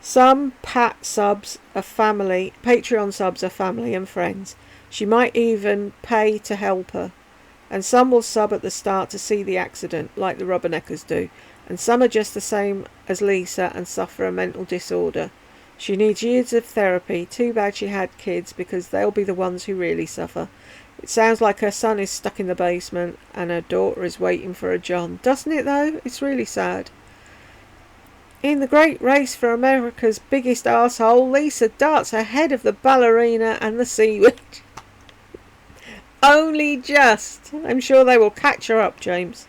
Some Patreon subs are family and friends. She might even pay to help her. And some will sub at the start to see the accident, like the Rubberneckers do. And some are just the same as Lisa and suffer a mental disorder. She needs years of therapy. Too bad she had kids, because they'll be the ones who really suffer. It sounds like her son is stuck in the basement and her daughter is waiting for a John. Doesn't it though? It's really sad. In the great race for America's biggest arsehole, Lisa darts ahead of the ballerina and the seaweed. Only just. I'm sure they will catch her up, James.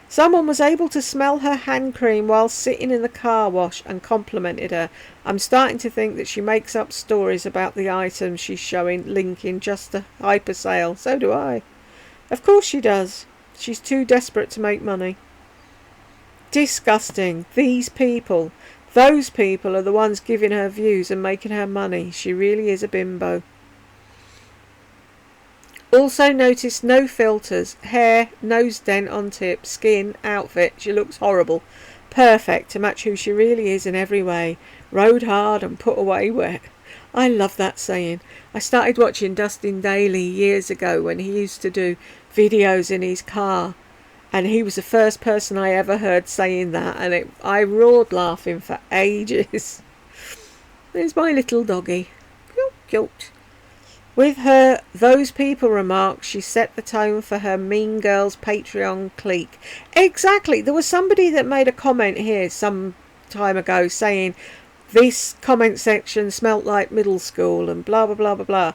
Someone was able to smell her hand cream while sitting in the car wash and complimented her. I'm starting to think that she makes up stories about the items she's showing, linking just to hyper sale. So do I. Of course she does. She's too desperate to make money. Disgusting. These people. Those people are the ones giving her views and making her money. She really is a bimbo. Also notice no filters, hair, nose dent on tip, skin, outfit. She looks horrible. Perfect to match who she really is in every way. Rode hard and put away wet. I love that saying. I started watching Dustin Daly years ago when he used to do videos in his car. And he was the first person I ever heard saying that. And I roared laughing for ages. There's my little doggy. Cute. With her those people remarks, she set the tone for her Mean Girls Patreon clique. Exactly. There was somebody that made a comment here some time ago saying this comment section smelt like middle school and blah blah blah blah blah.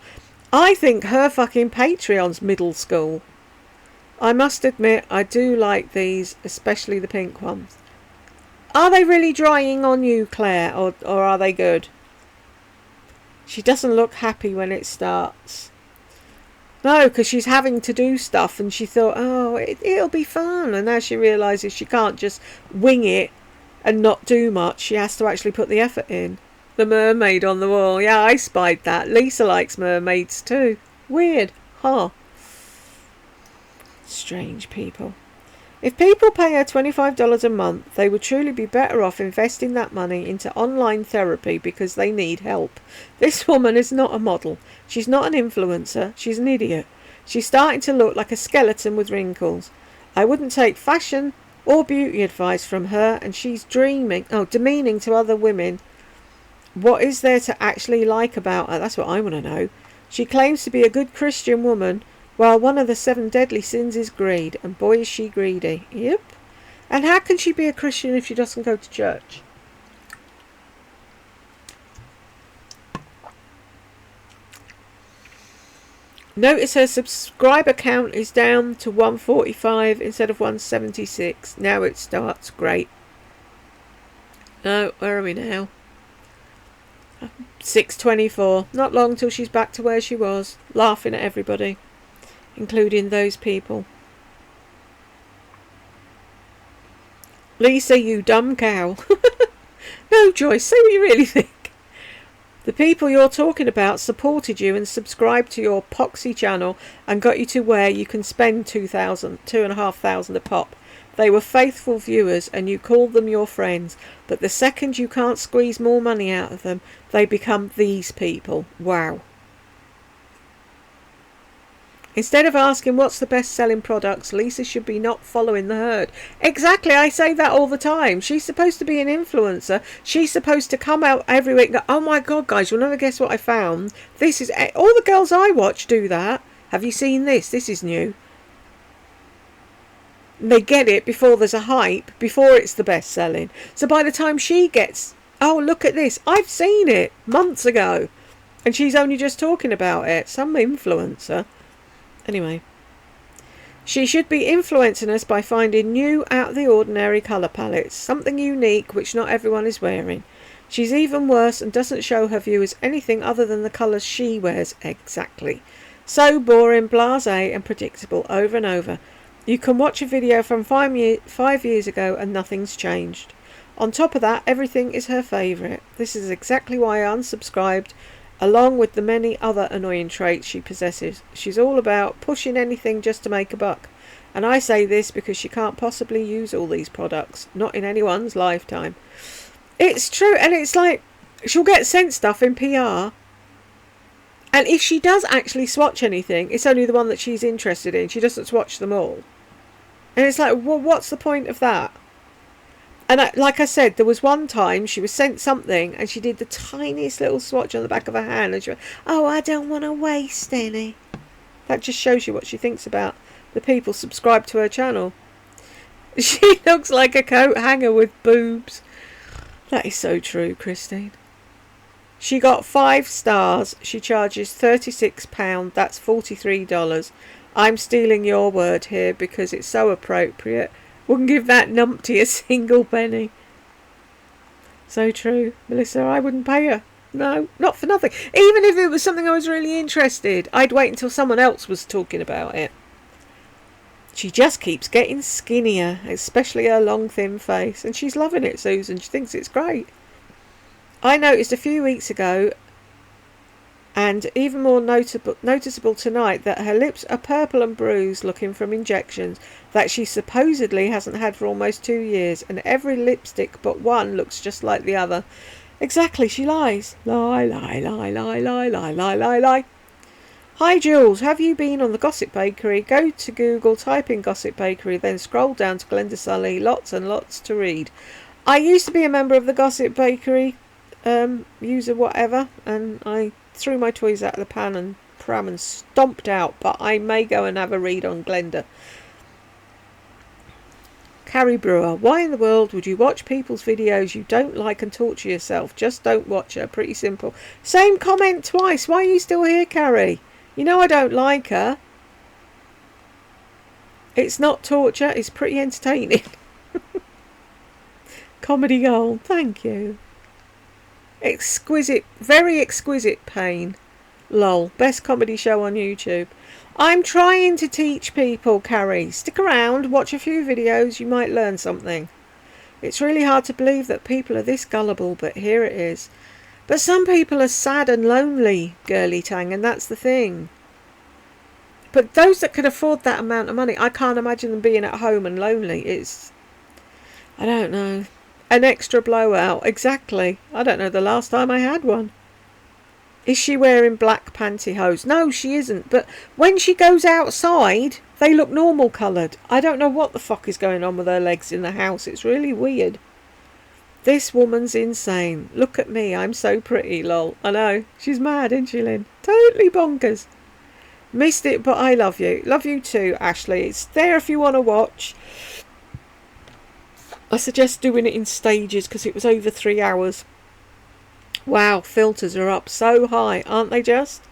I think her fucking Patreon's middle school. I must admit I do like these, especially the pink ones. Are they really drying on you, Claire, or are they good? She doesn't look happy when it starts. No, because she's having to do stuff and she thought, oh, it'll be fun. And now she realises she can't just wing it and not do much. She has to actually put the effort in. The mermaid on the wall. Yeah, I spied that. Lisa likes mermaids too. Weird. Huh. Strange people. If people pay her $25 a month, they would truly be better off investing that money into online therapy because they need help. This woman is not a model. She's not an influencer. She's an idiot. She's starting to look like a skeleton with wrinkles. I wouldn't take fashion or beauty advice from her, and she's demeaning to other women. What is there to actually like about her? That's what I want to know. She claims to be a good Christian woman, well, one of the 7 deadly sins is greed, and boy is she greedy. Yep. And how can she be a Christian if she doesn't go to church? Notice her subscriber count is down to 145 instead of 176. Now it starts. Great. No, where are we now? 624. Not long till she's back to where she was, laughing at everybody, including those people. Lisa, you dumb cow. No, Joyce, say what you really think. The people you're talking about supported you and subscribed to your poxy channel and got you to where you can spend $2,500 a pop. They were faithful viewers and you called them your friends, but the second you can't squeeze more money out of them, they become these people. Wow. Instead of asking what's the best selling products, Lisa should be not following the herd. Exactly, I say that all the time. She's supposed to be an influencer. She's supposed to come out every week and go, oh my god guys, you'll never guess what I found. This is, all the girls I watch do that. Have you seen this? This is new. And they get it before there's a hype, before it's the best selling. So by the time she gets, oh look at this, I've seen it months ago. And she's only just talking about it. Some influencer. Anyway, she should be influencing us by finding new, out-of-the-ordinary colour palettes, something unique which not everyone is wearing. She's even worse and doesn't show her viewers anything other than the colours she wears. Exactly. So boring, blasé and predictable over and over. You can watch a video from 5 years ago and nothing's changed. On top of that, everything is her favourite. This is exactly why I unsubscribed, along with the many other annoying traits she possesses. She's all about pushing anything just to make a buck. And I say this because she can't possibly use all these products. Not in anyone's lifetime. It's true, and it's like, she'll get sent stuff in PR. And if she does actually swatch anything, it's only the one that she's interested in. She doesn't swatch them all. And it's like, well, what's the point of that? And like I said, there was one time she was sent something and she did the tiniest little swatch on the back of her hand. And she went, oh, I don't want to waste any. That just shows you what she thinks about the people subscribed to her channel. She looks like a coat hanger with boobs. That is so true, Christine. She got 5 stars. She charges £36. That's $43. I'm stealing your word here because it's so appropriate. Wouldn't give that numpty a single penny. So true, Melissa. I wouldn't pay her. No, not for nothing. Even if it was something I was really interested, I'd wait until someone else was talking about it. She just keeps getting skinnier, especially her long, thin face. And she's loving it, Susan. She thinks it's great. I noticed a few weeks ago, and even more noticeable tonight, that her lips are purple and bruised, looking from injections that she supposedly hasn't had for almost 2 years. And every lipstick but one looks just like the other. Exactly, she lies. Lie, lie, lie, lie, lie, lie, lie, lie, lie. Hi Jules, have you been on the Gossip Bakery? Go to Google, type in Gossip Bakery, then scroll down to Glenda Sully. Lots and lots to read. I used to be a member of the Gossip Bakery, user whatever, and I threw my toys out of the pram and stomped out, but I may go and have a read on Glenda. Carrie Brewer, why in the world would you watch people's videos you don't like and torture yourself? Just don't watch her. Pretty simple. Same comment twice. Why are you still here, Carrie? You know I don't like her. It's not torture, it's pretty entertaining. Comedy gold, thank you. Exquisite, very exquisite pain. Lol, best comedy show on YouTube. I'm trying to teach people, Carrie. Stick around, watch a few videos, you might learn something. It's really hard to believe that people are this gullible, but here it is. But some people are sad and lonely, girly tang, and that's the thing. But those that can afford that amount of money, I can't imagine them being at home and lonely. It's, I don't know, an extra blowout. Exactly. I don't know the last time I had one. Is she wearing black pantyhose? No, she isn't. But when she goes outside, they look normal coloured. I don't know what the fuck is going on with her legs in the house. It's really weird. This woman's insane. Look at me, I'm so pretty, lol. I know, she's mad, isn't she, Lynn? Totally bonkers. Missed it, but I love you. Love you too, Ashley. It's there if you want to watch. I suggest doing it in stages because it was over 3 hours. Wow, filters are up so high, aren't they just?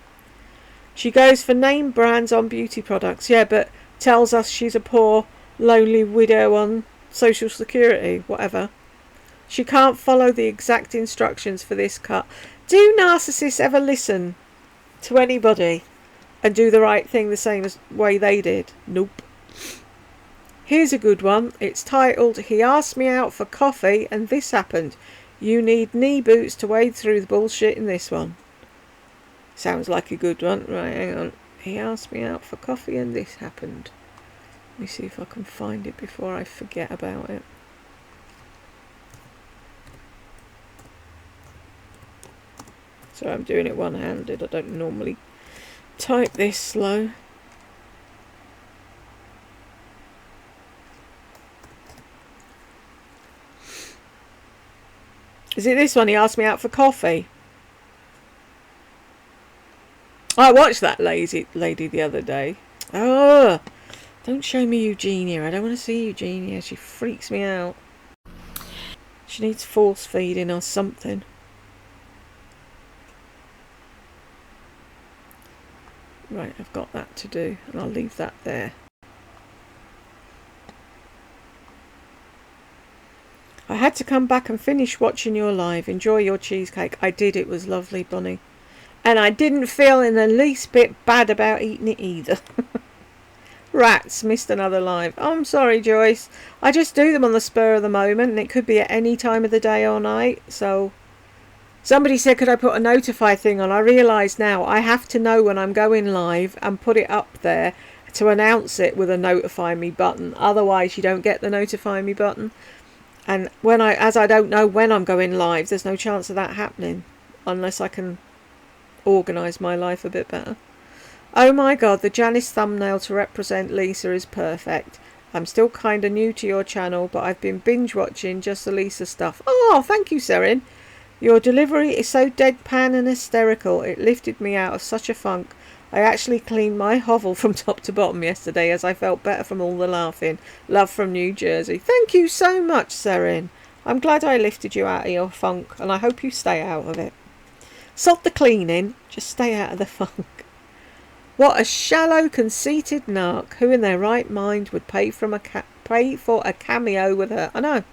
She goes for name brands on beauty products. Yeah, but tells us she's a poor, lonely widow on Social Security, whatever. She can't follow the exact instructions for this cut. Do narcissists ever listen to anybody and do the right thing the same as way they did? Nope. Here's a good one. It's titled, He Asked Me Out for Coffee and This Happened. You need knee boots to wade through the bullshit in this one. Sounds like a good one. Right, hang on. He asked me out for coffee and this happened. Let me see if I can find it before I forget about it. So I'm doing it one-handed. I don't normally type this slow. Is it this one? He asked me out for coffee. I watched that lazy lady the other day. Oh, don't show me Eugenia. I don't want to see Eugenia. She freaks me out. She needs force feeding or something. Right, I've got that to do, and I'll leave that there. I had to come back and finish watching your live. Enjoy your cheesecake. I did. It was lovely, Bonnie. And I didn't feel in the least bit bad about eating it either. Rats, missed another live. Oh, I'm sorry, Joyce. I just do them on the spur of the moment, and it could be at any time of the day or night. So, somebody said, could I put a notify thing on? I realise now I have to know when I'm going live and put it up there to announce it with a notify me button. Otherwise, you don't get the notify me button. And as I don't know when I'm going live, there's no chance of that happening unless I can organise my life a bit better. Oh my god, the Janice thumbnail to represent Lisa is perfect. I'm still kinda new to your channel, but I've been binge watching just the Lisa stuff. Oh, thank you, Serin. Your delivery is so deadpan and hysterical. It lifted me out of such a funk. I actually cleaned my hovel from top to bottom yesterday as I felt better from all the laughing. Love from New Jersey. Thank you so much, Serin. I'm glad I lifted you out of your funk, and I hope you stay out of it. Sod the cleaning, just stay out of the funk. What a shallow, conceited narc. Who in their right mind would pay for a cameo with her? I know.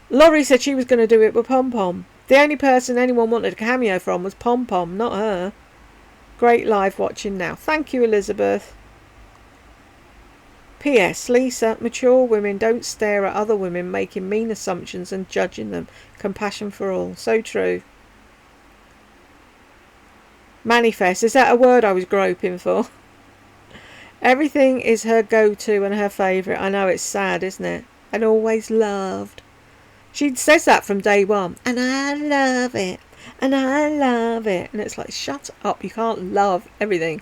Laurie said she was going to do it with Pom Pom. The only person anyone wanted a cameo from was Pom Pom, not her. Great live watching now. Thank you, Elizabeth. P.S. Lisa, mature women don't stare at other women making mean assumptions and judging them. Compassion for all. So true. Manifest. Is that a word I was groping for? Everything is her go-to and her favourite. I know, it's sad, isn't it? And always loved. She says that from day one. And I love it. And I love it. And it's like, shut up. You can't love everything.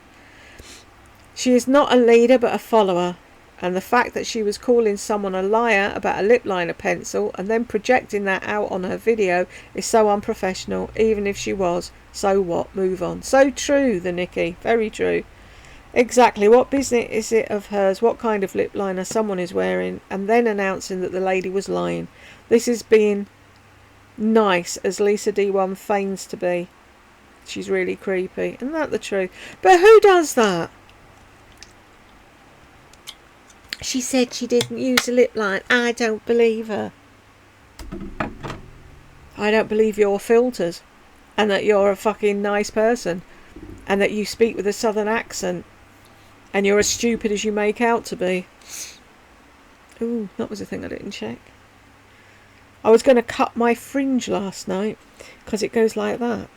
She is not a leader but a follower. And the fact that she was calling someone a liar about a lip liner pencil and then projecting that out on her video is so unprofessional. Even if she was. So what? Move on. So true, the Nikki. Very true. Exactly. What business is it of hers what kind of lip liner someone is wearing, and then announcing that the lady was lying? This is being nice, as Lisa D1 feigns to be. She's really creepy. Isn't that the truth? But who does that? She said she didn't use a lip liner. I don't believe her. I don't believe your filters. And that you're a fucking nice person. And that you speak with a southern accent. And you're as stupid as you make out to be. Ooh, that was a thing I didn't check. I was going to cut my fringe last night. Because it goes like that.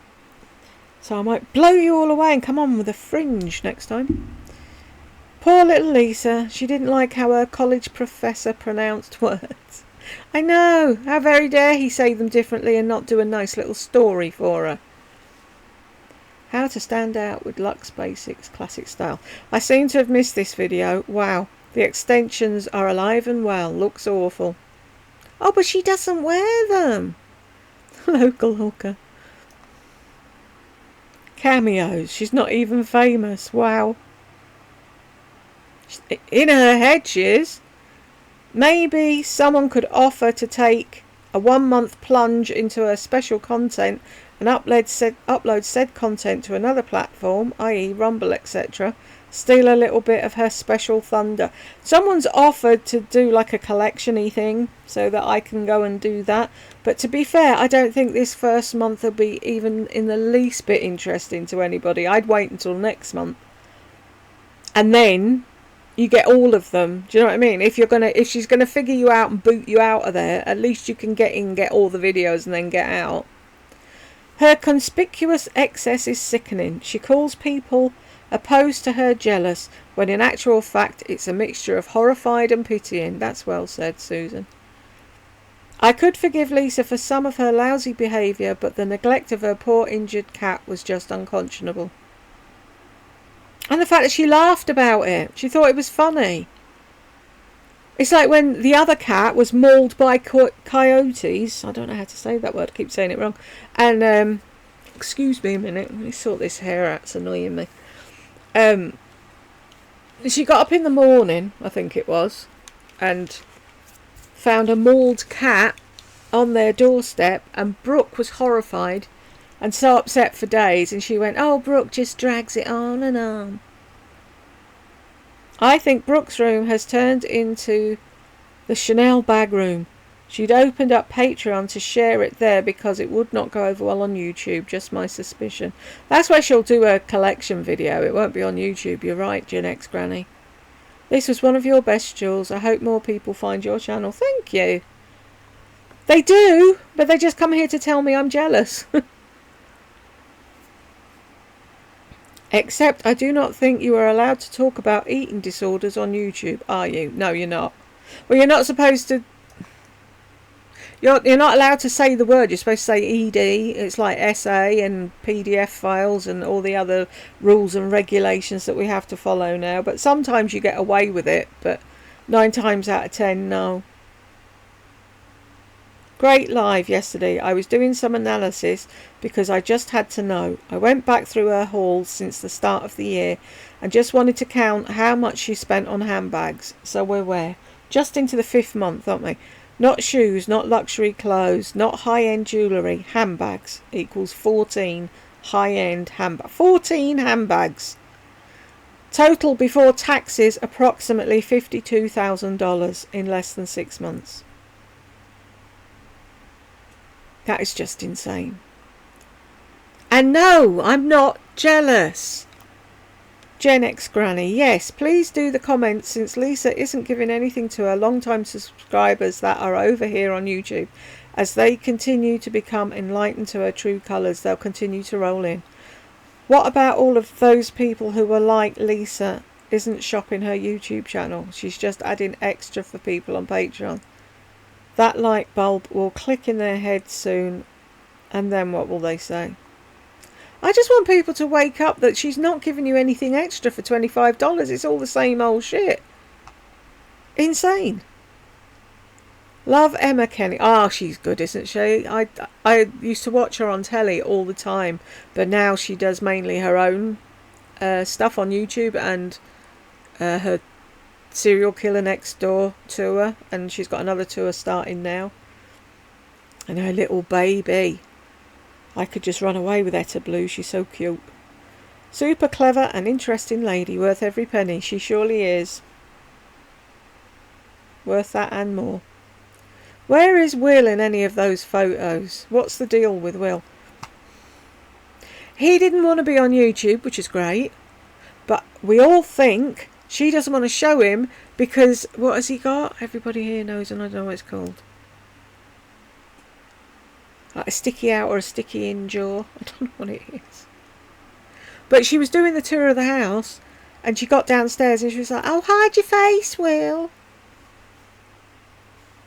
So I might blow you all away and come on with a fringe next time. Poor little Lisa. She didn't like how her college professor pronounced words. I know. How very dare he say them differently and not do a nice little story for her. How to stand out with Lux Basics classic style. I seem to have missed this video. Wow. The extensions are alive and well. Looks awful. Oh, but she doesn't wear them. Local hooker. Cameos. She's not even famous. Wow. In her head she is. Maybe someone could offer to take a 1-month plunge into her special content and upload said content to another platform, i.e. Rumble, etc. Steal a little bit of her special thunder. Someone's offered to do like a collection-y thing so that I can go and do that. But to be fair, I don't think this first month will be even in the least bit interesting to anybody. I'd wait until next month. And then you get all of them. Do you know what I mean? If she's gonna figure you out and boot you out of there, at least you can get in, get all the videos, and then get out. Her conspicuous excess is sickening. She calls people opposed to her jealous, when in actual fact it's a mixture of horrified and pitying. That's well said, Susan. I could forgive Lisa for some of her lousy behaviour, but the neglect of her poor injured cat was just unconscionable. And the fact that she laughed about it. She thought it was funny. It's like when the other cat was mauled by coyotes. I don't know how to say that word. I keep saying it wrong. And, excuse me a minute. Let me sort this hair out. It's annoying me. She got up in the morning, I think it was, and found a mauled cat on their doorstep. And Brooke was horrified and so upset for days. And she went, oh, Brooke just drags it on and on. I think Brooke's room has turned into the Chanel bag room. She'd opened up Patreon to share it there because it would not go over well on YouTube. Just my suspicion. That's why she'll do a collection video. It won't be on YouTube. You're right, Gen X Granny. This was one of your best, Jules. I hope more people find your channel. Thank you. They do, but they just come here to tell me I'm jealous. Except I do not think you are allowed to talk about eating disorders on YouTube, are you? No, you're not. Well, you're not supposed to... You're not allowed to say the word. You're supposed to say ED. It's like SA and PDF files and all the other rules and regulations that we have to follow now. But sometimes you get away with it. But 9 times out of 10, no. Great live yesterday. I was doing some analysis because I just had to know. I went back through her hauls since the start of the year and just wanted to count how much she spent on handbags. So we're where? Just into the 5th month, aren't we? Not shoes, not luxury clothes, not high-end jewellery. Handbags equals 14 high-end handbags. 14 handbags. Total before taxes approximately $52,000 in less than 6 months. That is just insane. And no, I'm not jealous. Gen X Granny, yes, please do the comments since Lisa isn't giving anything to her long-time subscribers that are over here on YouTube. As they continue to become enlightened to her true colours, they'll continue to roll in. What about all of those people who are like Lisa, isn't shopping her YouTube channel? She's just adding extra for people on Patreon. That light bulb will click in their head soon, and then what will they say? I just want people to wake up that she's not giving you anything extra for $25. It's all the same old shit. Insane. Love Emma Kenny. Oh, she's good, isn't she? I used to watch her on telly all the time, but now she does mainly her own stuff on YouTube and her Serial Killer Next Door tour, and she's got another tour starting now. And her little baby. I could just run away with Etta Blue, she's so cute. Super clever and interesting lady, worth every penny. She surely is. Worth that and more. Where is Will in any of those photos? What's the deal with Will? He didn't want to be on YouTube, which is great. But we all think she doesn't want to show him because, what has he got? Everybody here knows and I don't know what it's called. Like a sticky out or a sticky in jaw. I don't know what it is. But she was doing the tour of the house and she got downstairs and she was like, oh, hide your face, Will.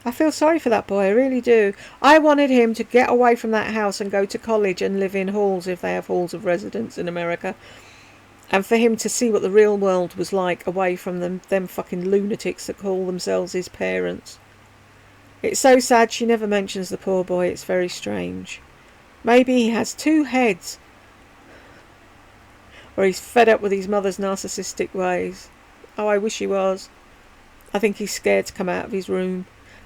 I feel sorry for that boy, I really do. I wanted him to get away from that house and go to college and live in halls if they have halls of residence in America. And for him to see what the real world was like away from them fucking lunatics that call themselves his parents. It's so sad she never mentions the poor boy. It's very strange. Maybe he has 2 heads. Or he's fed up with his mother's narcissistic ways. Oh, I wish he was. I think he's scared to come out of his room.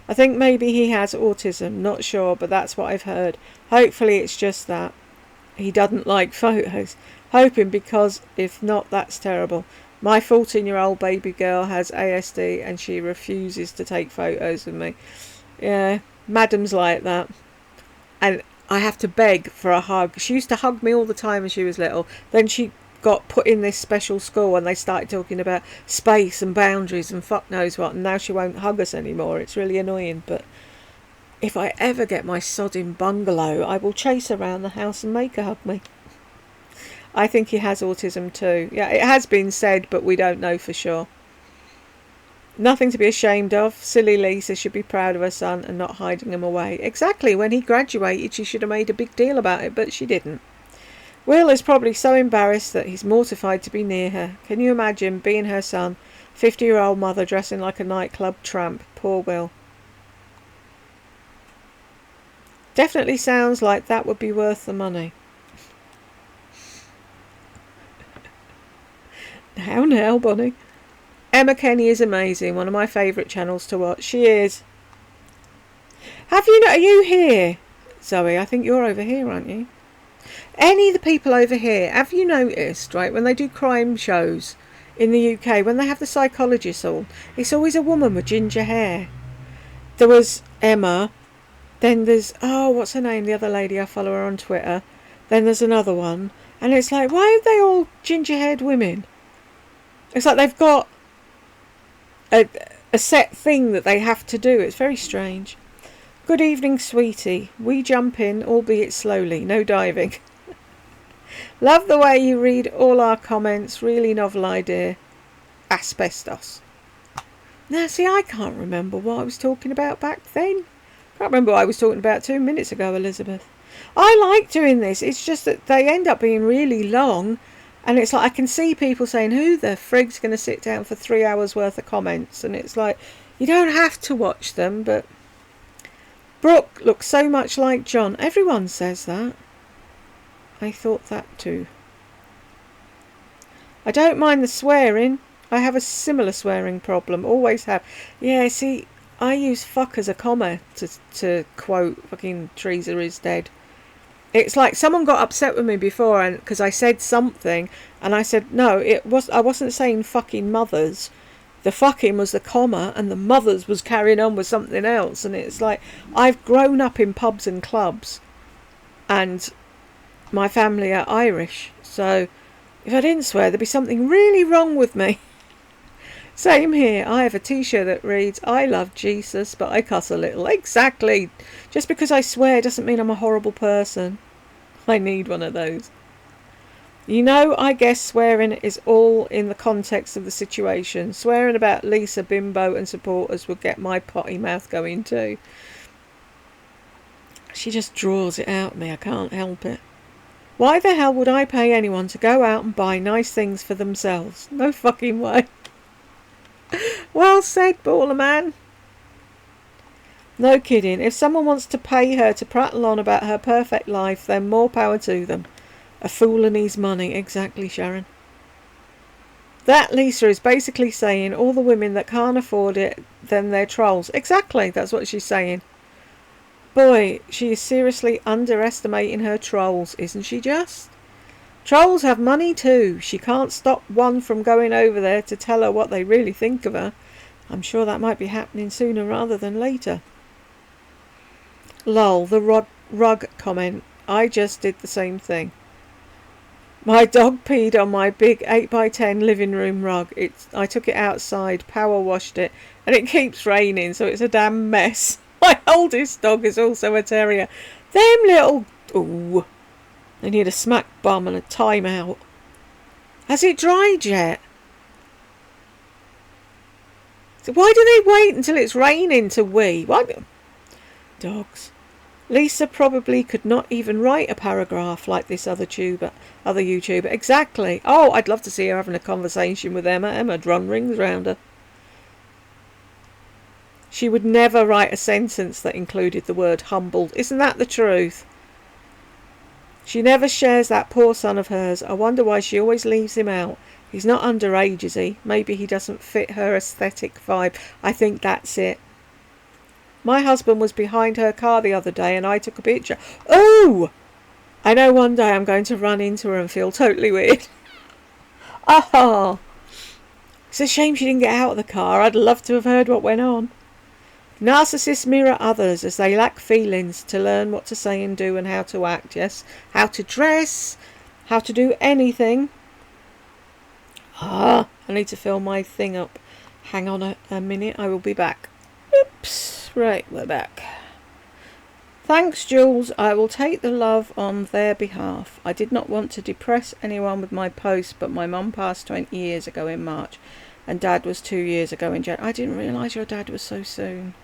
I think maybe he has autism. Not sure, but that's what I've heard. Hopefully it's just that. He doesn't like photos. Hoping, because if not, that's terrible. My 14-year-old baby girl has ASD and she refuses to take photos of me. Yeah, madam's like that. And I have to beg for a hug. She used to hug me all the time when she was little. Then she got put in this special school and they started talking about space and boundaries and fuck knows what. And now she won't hug us anymore. It's really annoying. But if I ever get my sodding bungalow, I will chase her around the house and make her hug me. I think he has autism too. Yeah, it has been said, but we don't know for sure. Nothing to be ashamed of. Silly Lisa should be proud of her son and not hiding him away. Exactly. When he graduated, she should have made a big deal about it, but she didn't. Will is probably so embarrassed that he's mortified to be near her. Can you imagine being her son? 50-year-old mother dressing like a nightclub tramp. Poor Will. Definitely sounds like that would be worth the money. Now, Bonnie. Emma Kenny is amazing. One of my favourite channels to watch. She is. Are you here? Zoe, I think you're over here, aren't you? Any of the people over here, have you noticed, right, when they do crime shows in the UK, when they have the psychologists on, it's always a woman with ginger hair. There was Emma. Then there's, oh, what's her name? The other lady, I follow her on Twitter. Then there's another one. And it's like, why are they all ginger-haired women? It's like they've got a set thing that they have to do. It's very strange. Good evening, sweetie. We jump in, albeit slowly. No diving. Love the way you read all our comments. Really novel idea. Asbestos. Now, see, I can't remember what I was talking about back then. Can't remember what I was talking about 2 minutes ago, Elizabeth. I like doing this. It's just that they end up being really long. And it's like I can see people saying, who the frig's going to sit down for 3 hours worth of comments? And it's like, you don't have to watch them, but Brooke looks so much like John. Everyone says that. I thought that too. I don't mind the swearing. I have a similar swearing problem. Always have. Yeah, see, I use fuck as a comma to quote fucking Teresa is dead. It's like someone got upset with me before and because I said something and I said no, I wasn't saying fucking mothers. The fucking was the comma and the mothers was carrying on with something else. And it's like I've grown up in pubs and clubs and my family are Irish, so if I didn't swear there'd be something really wrong with me. Same here. I have a t-shirt that reads, I love Jesus, but I cuss a little. Exactly. Just because I swear doesn't mean I'm a horrible person. I need one of those. You know, I guess swearing is all in the context of the situation. Swearing about Lisa, Bimbo and supporters would get my potty mouth going too. She just draws it out of me. I can't help it. Why the hell would I pay anyone to go out and buy nice things for themselves? No fucking way. Well said, Baller Man. No kidding. If someone wants to pay her to prattle on about her perfect life, then more power to them. A fool and his money. Exactly, Sharon. That Lisa is basically saying all the women that can't afford it, then they're trolls. Exactly, that's what she's saying. Boy, she is seriously underestimating her trolls, isn't she just? Trolls have money too. She can't stop one from going over there to tell her what they really think of her. I'm sure that might be happening sooner rather than later. Lol, the rug comment. I just did the same thing. My dog peed on my big 8x10 living room rug. I took it outside, power washed it, and it keeps raining, so it's a damn mess. My oldest dog is also a terrier. Them little... Ooh. They need a smack bum and a time out. Has it dried yet? So why do they wait until it's raining to wee? What? Dogs. Lisa probably could not even write a paragraph like this other YouTuber. Exactly. Oh, I'd love to see her having a conversation with Emma. Emma'd run rings round her. She would never write a sentence that included the word humbled. Isn't that the truth? She never shares that poor son of hers. I wonder why she always leaves him out. He's not underage, is he? Maybe he doesn't fit her aesthetic vibe. I think that's it. My husband was behind her car the other day and I took a picture. Oh! I know one day I'm going to run into her and feel totally weird. Oh! It's a shame she didn't get out of the car. I'd love to have heard what went on. Narcissists mirror others as they lack feelings to learn what to say and do and how to act, yes? How to dress, how to do anything. I need to fill my thing up. Hang on a minute, I will be back. Oops, right, we're back. Thanks, Jules. I will take the love on their behalf. I did not want to depress anyone with my post, but my mum passed 20 years ago in March, and Dad was 2 years ago in January. I didn't realise your dad was so soon.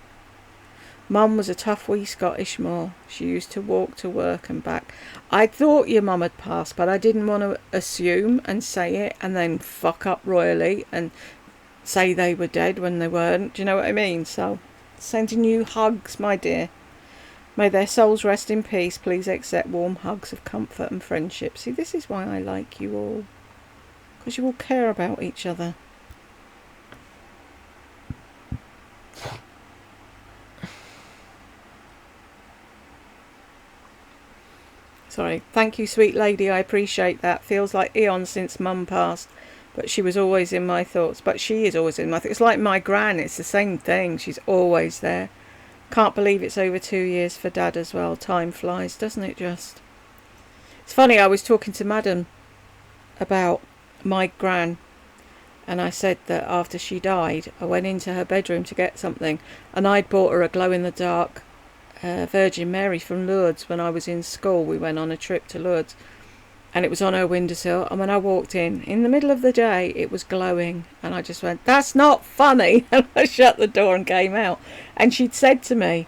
Mum was a tough wee Scottish moor. She used to walk to work and back. I thought your mum had passed, but I didn't want to assume and say it and then fuck up royally and say they were dead when they weren't. Do you know what I mean? So, sending you hugs, my dear. May their souls rest in peace. Please accept warm hugs of comfort and friendship. See, this is why I like you all. Because you all care about each other. Sorry. Thank you, sweet lady. I appreciate that. Feels like eons since Mum passed. But she was always in my thoughts. But she is always in my thoughts. It's like my gran. It's the same thing. She's always there. Can't believe it's over 2 years for Dad as well. Time flies, doesn't it just? It's funny, I was talking to Madam about my gran, and I said that after she died, I went into her bedroom to get something, and I'd bought her a glow-in-the-dark Virgin Mary from Lourdes when I was in school. We went on a trip to Lourdes, and it was on her windowsill, and when I walked in the middle of the day, it was glowing, and I just went, "That's not funny," and I shut the door and came out. And she'd said to me,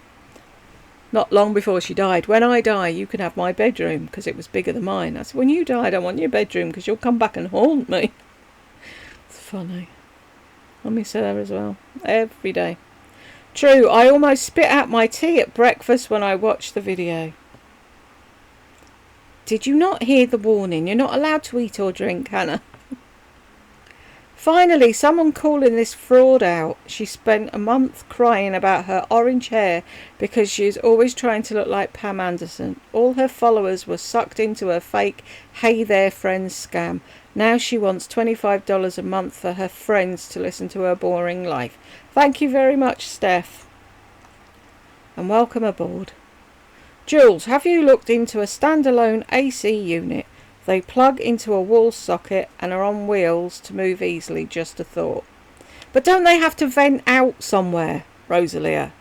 not long before she died, "When I die, you can have my bedroom," because it was bigger than mine. I said, "When you die, I don't want your bedroom, because you'll come back and haunt me." It's funny. I miss her as well, every day. True, I almost spit out my tea at breakfast when I watched the video. Did you not hear the warning? You're not allowed to eat or drink, Hannah. Finally, someone calling this fraud out. She spent a month crying about her orange hair because she's always trying to look like Pam Anderson. All her followers were sucked into her fake "Hey There Friends" scam. Now she wants $25 a month for her friends to listen to her boring life. Thank you very much, Steph. And welcome aboard. Jules, have you looked into a standalone AC unit? They plug into a wall socket and are on wheels to move easily, just a thought. But don't they have to vent out somewhere, Rosalia?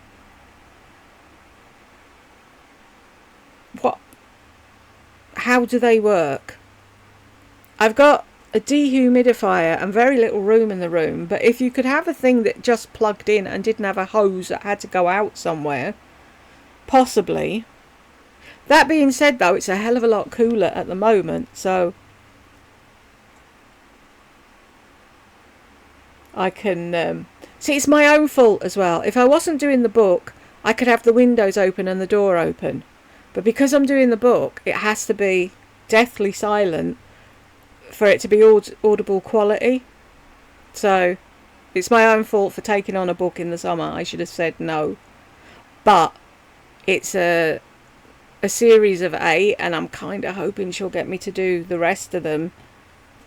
What? How do they work? I've got a dehumidifier and very little room in the room, but if you could have a thing that just plugged in and didn't have a hose that had to go out somewhere, possibly. That being said, though, it's a hell of a lot cooler at the moment, so I can see, it's my own fault as well. If I wasn't doing the book, I could have the windows open and the door open, but because I'm doing the book, it has to be deathly silent for it to be audible quality. So it's my own fault for taking on a book in the summer. I should have said no, but it's a series of 8, and I'm kind of hoping she'll get me to do the rest of them,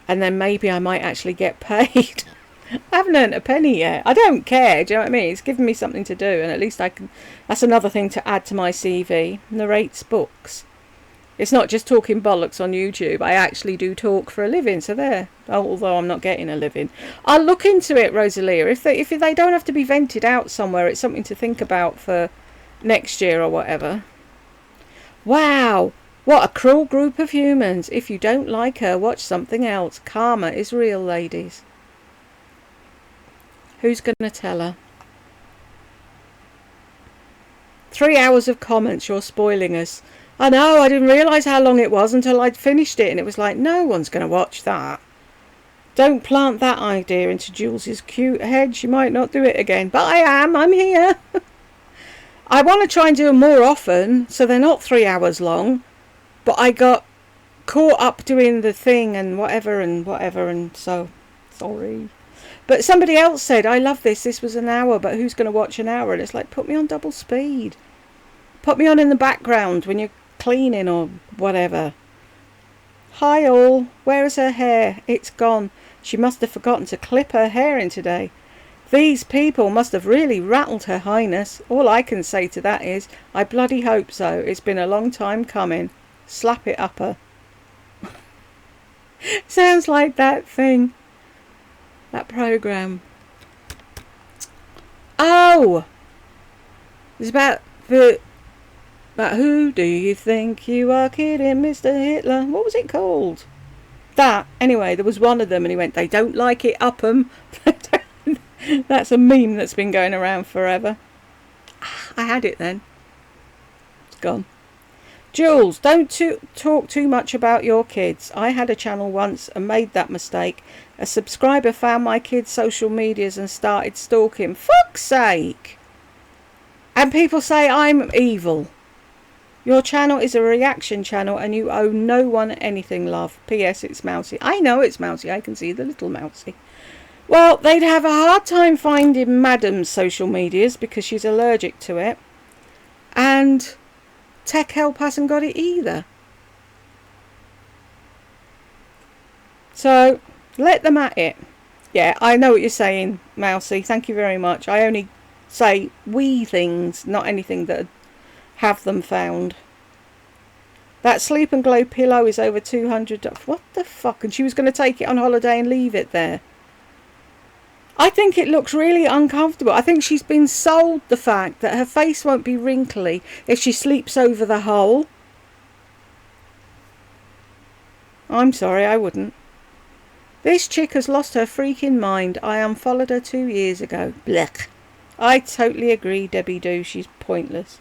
and then maybe I might actually get paid. I haven't earned a penny yet. I don't care, do you know what I mean? It's given me something to do, and at least I can. That's another thing to add to my CV. Narrates books. It's not just talking bollocks on YouTube. I actually do talk for a living, so there. Although I'm not getting a living, I'll look into it, Rosalia. If they don't have to be vented out somewhere, it's something to think about for next year or whatever. Wow, what a cruel group of humans. If you don't like her, watch something else. Karma is real, ladies. Who's going to tell her? 3 hours of comments, you're spoiling us. I know, I didn't realise how long it was until I'd finished it, and it was like, no one's going to watch that. Don't plant that idea into Jules's cute head. She might not do it again. But I'm here. I want to try and do them more often, so they're not 3 hours long. But I got caught up doing the thing and whatever, and so, sorry. But somebody else said, I love this, this was an hour, but who's going to watch an hour? And it's like, put me on double speed. Put me on in the background when you're cleaning or whatever. Hi all, where is her hair? It's gone. She must have forgotten to clip her hair in today. These people must have really rattled Her Highness. All I can say to that is, I bloody hope so. It's been a long time coming. Slap it up her. Sounds like that thing. That programme. Oh! It's about who do you think you are kidding, Mr. Hitler? What was it called? That. Anyway, there was one of them and he went, they don't like it up 'em. That's a meme that's been going around forever. I had it then. It's gone. Jules, don't talk too much about your kids. I had a channel once and made that mistake. A subscriber found my kids' social medias and started stalking. Fuck's sake! And people say I'm evil. Your channel is a reaction channel and you owe no one anything, love. P.S. It's Mousy. I know it's Mousy. I can see the little Mousy. Well, they'd have a hard time finding Madam's social medias because she's allergic to it. And Tech Help hasn't got it either. So, let them at it. Yeah, I know what you're saying, Mousy. Thank you very much. I only say wee things, not anything that have them found. That Sleep and Glow pillow is over $200. What the fuck? And she was going to take it on holiday and leave it there. I think it looks really uncomfortable. I think she's been sold the fact that her face won't be wrinkly if she sleeps over the hole. I'm sorry, I wouldn't. This chick has lost her freaking mind. I unfollowed her 2 years ago. Blech. I totally agree, Debbie Doo. She's pointless.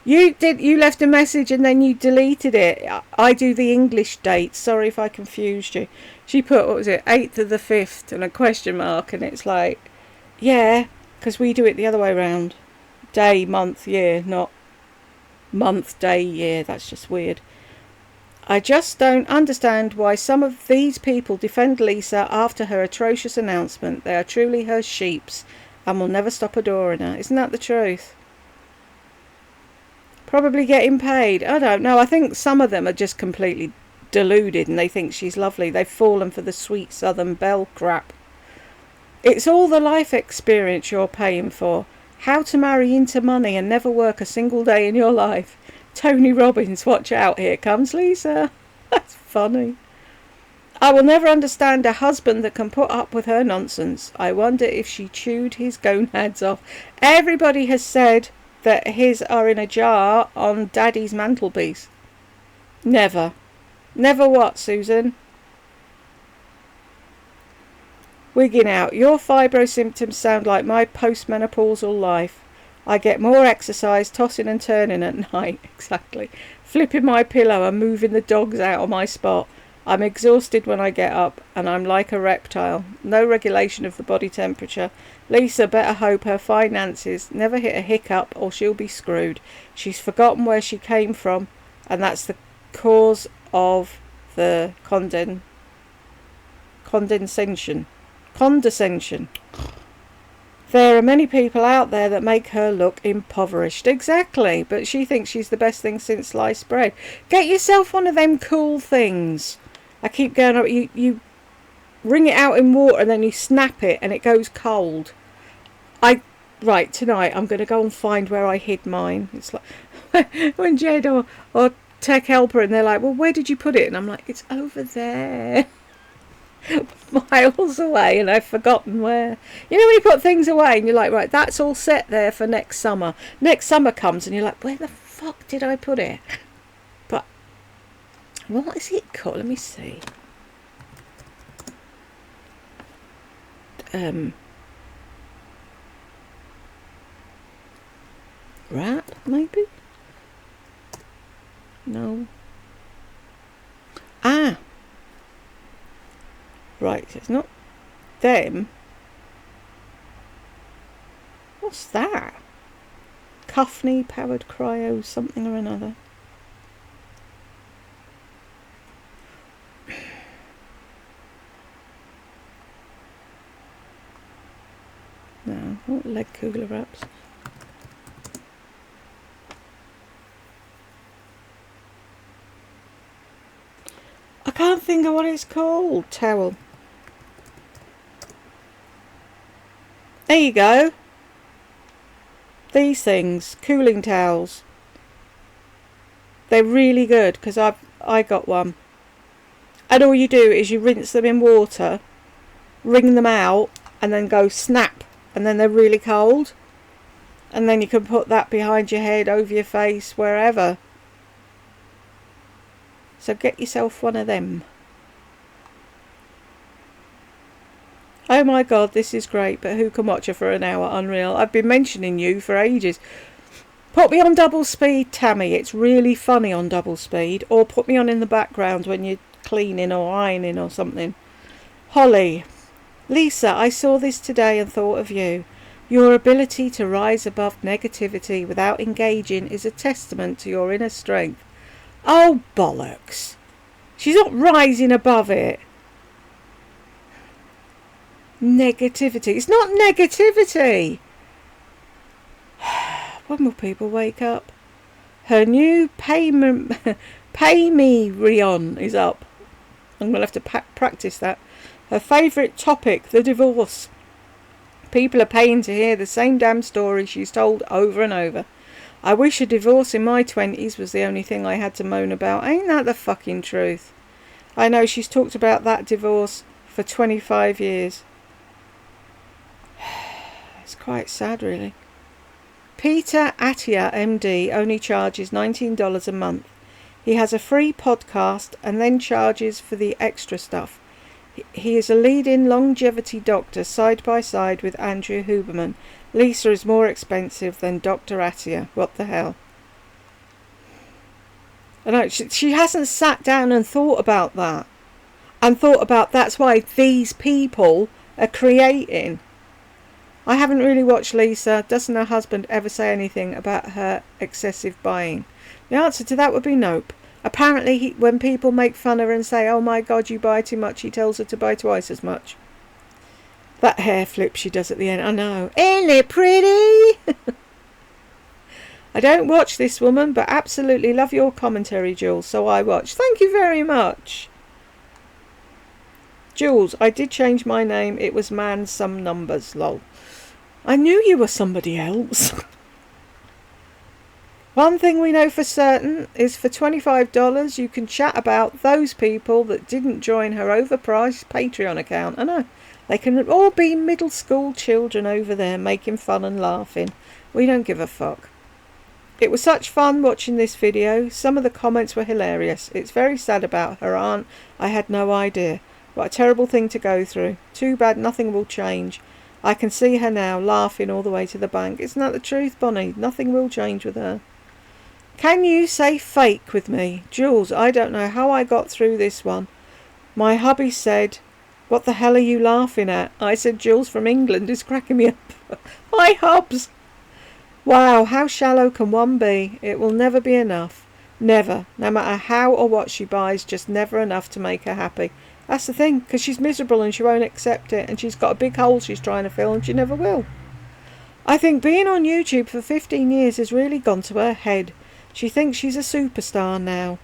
You left a message and then you deleted it. I do the English dates. Sorry if I confused you. She put, what was it, 8th of the 5th and a question mark, and it's like, yeah, because we do it the other way round. Day, month, year, not month, day, year. That's just weird. I just don't understand why some of these people defend Lisa after her atrocious announcement. They are truly her sheeps and will never stop adoring her. Isn't that the truth? Probably getting paid. I don't know. I think some of them are just completely deluded and they think she's lovely. They've fallen for the sweet Southern belle crap. It's all the life experience you're paying for. How to marry into money and never work a single day in your life. Tony Robbins, watch out, here comes Lisa. That's funny. I will never understand a husband that can put up with her nonsense. I wonder if she chewed his gonads off. Everybody has said that his are in a jar on Daddy's mantelpiece. Never. Never what, Susan? Wigging out. Your fibro symptoms sound like my postmenopausal life. I get more exercise tossing and turning at night. Exactly. Flipping my pillow and moving the dogs out of my spot. I'm exhausted when I get up and I'm like a reptile. No regulation of the body temperature. Lisa better hope her finances never hit a hiccup or she'll be screwed. She's forgotten where she came from and that's the cause of the condescension. There are many people out there that make her look impoverished. Exactly, but she thinks she's the best thing since sliced bread. Get yourself one of them cool things. I keep going up. You wring it out in water and then you snap it and it goes cold. Right, tonight I'm going to go and find where I hid mine. It's like when Jed or Tech Helper and they're like, well, where did you put it? And I'm like, it's over there. Miles away, and I've forgotten where. You know when you put things away and you're like, right, that's all set there for next summer. Next summer comes and you're like, where the fuck did I put it? But what is it called? Let me see. Rat, maybe? No. Ah. Right, it's not them. What's that? Cuffney powered cryo something or another. No, not leg cooler wraps. I can't think of what it's called. Towel. There you go. These things, cooling towels. They're really good because I got one. And all you do is you rinse them in water, wring them out, and then go snap. And then they're really cold. And then you can put that behind your head, over your face, wherever. So get yourself one of them. Oh my god, this is great, but who can watch her for an hour? Unreal. I've been mentioning you for ages. Put me on double speed, Tammy. It's really funny on double speed. Or put me on in the background when you're cleaning or ironing or something. Holly. Lisa, I saw this today and thought of you. Your ability to rise above negativity without engaging is a testament to your inner strength. Oh, bollocks. She's not rising above it. Negativity. It's not negativity. When will people wake up? Her new Pay Me Rion is up. I'm going to have to practice that. Her favourite topic, the divorce. People are paying to hear the same damn story she's told over and over. I wish a divorce in my 20s was the only thing I had to moan about. Ain't that the fucking truth? I know she's talked about that divorce for 25 years. It's quite sad, really. Peter Attia, MD, only charges $19 a month. He has a free podcast and then charges for the extra stuff. He is a leading longevity doctor side by side with Andrew Huberman. Lisa is more expensive than Dr. Attia. What the hell? I know, she hasn't sat down and thought about that. And thought about that's why these people are creating. I haven't really watched Lisa. Doesn't her husband ever say anything about her excessive buying? The answer to that would be nope. Apparently, when people make fun of her and say, oh my God, you buy too much, he tells her to buy twice as much. That hair flip she does at the end, I know. Ain't it pretty? I don't watch this woman, but absolutely love your commentary, Jules, so I watch. Thank you very much. Jules, I did change my name. It was man some numbers, lol. I knew you were somebody else. One thing we know for certain is for $25 you can chat about those people that didn't join her overpriced Patreon account. I know. They can all be middle school children over there making fun and laughing. We don't give a fuck. It was such fun watching this video. Some of the comments were hilarious. It's very sad about her aunt. I had no idea. What a terrible thing to go through. Too bad nothing will change. I can see her now laughing all the way to the bank. Isn't that the truth, Bonnie? Nothing will change with her. Can you say fake with me? Jules, I don't know how I got through this one. My hubby said, what the hell are you laughing at? I said, Jules from England is cracking me up. Hi, Hubs. Wow, how shallow can one be? It will never be enough. Never. No matter how or what she buys, just never enough to make her happy. That's the thing, because she's miserable and she won't accept it, and she's got a big hole she's trying to fill and she never will. I think being on YouTube for 15 years has really gone to her head. She thinks she's a superstar now.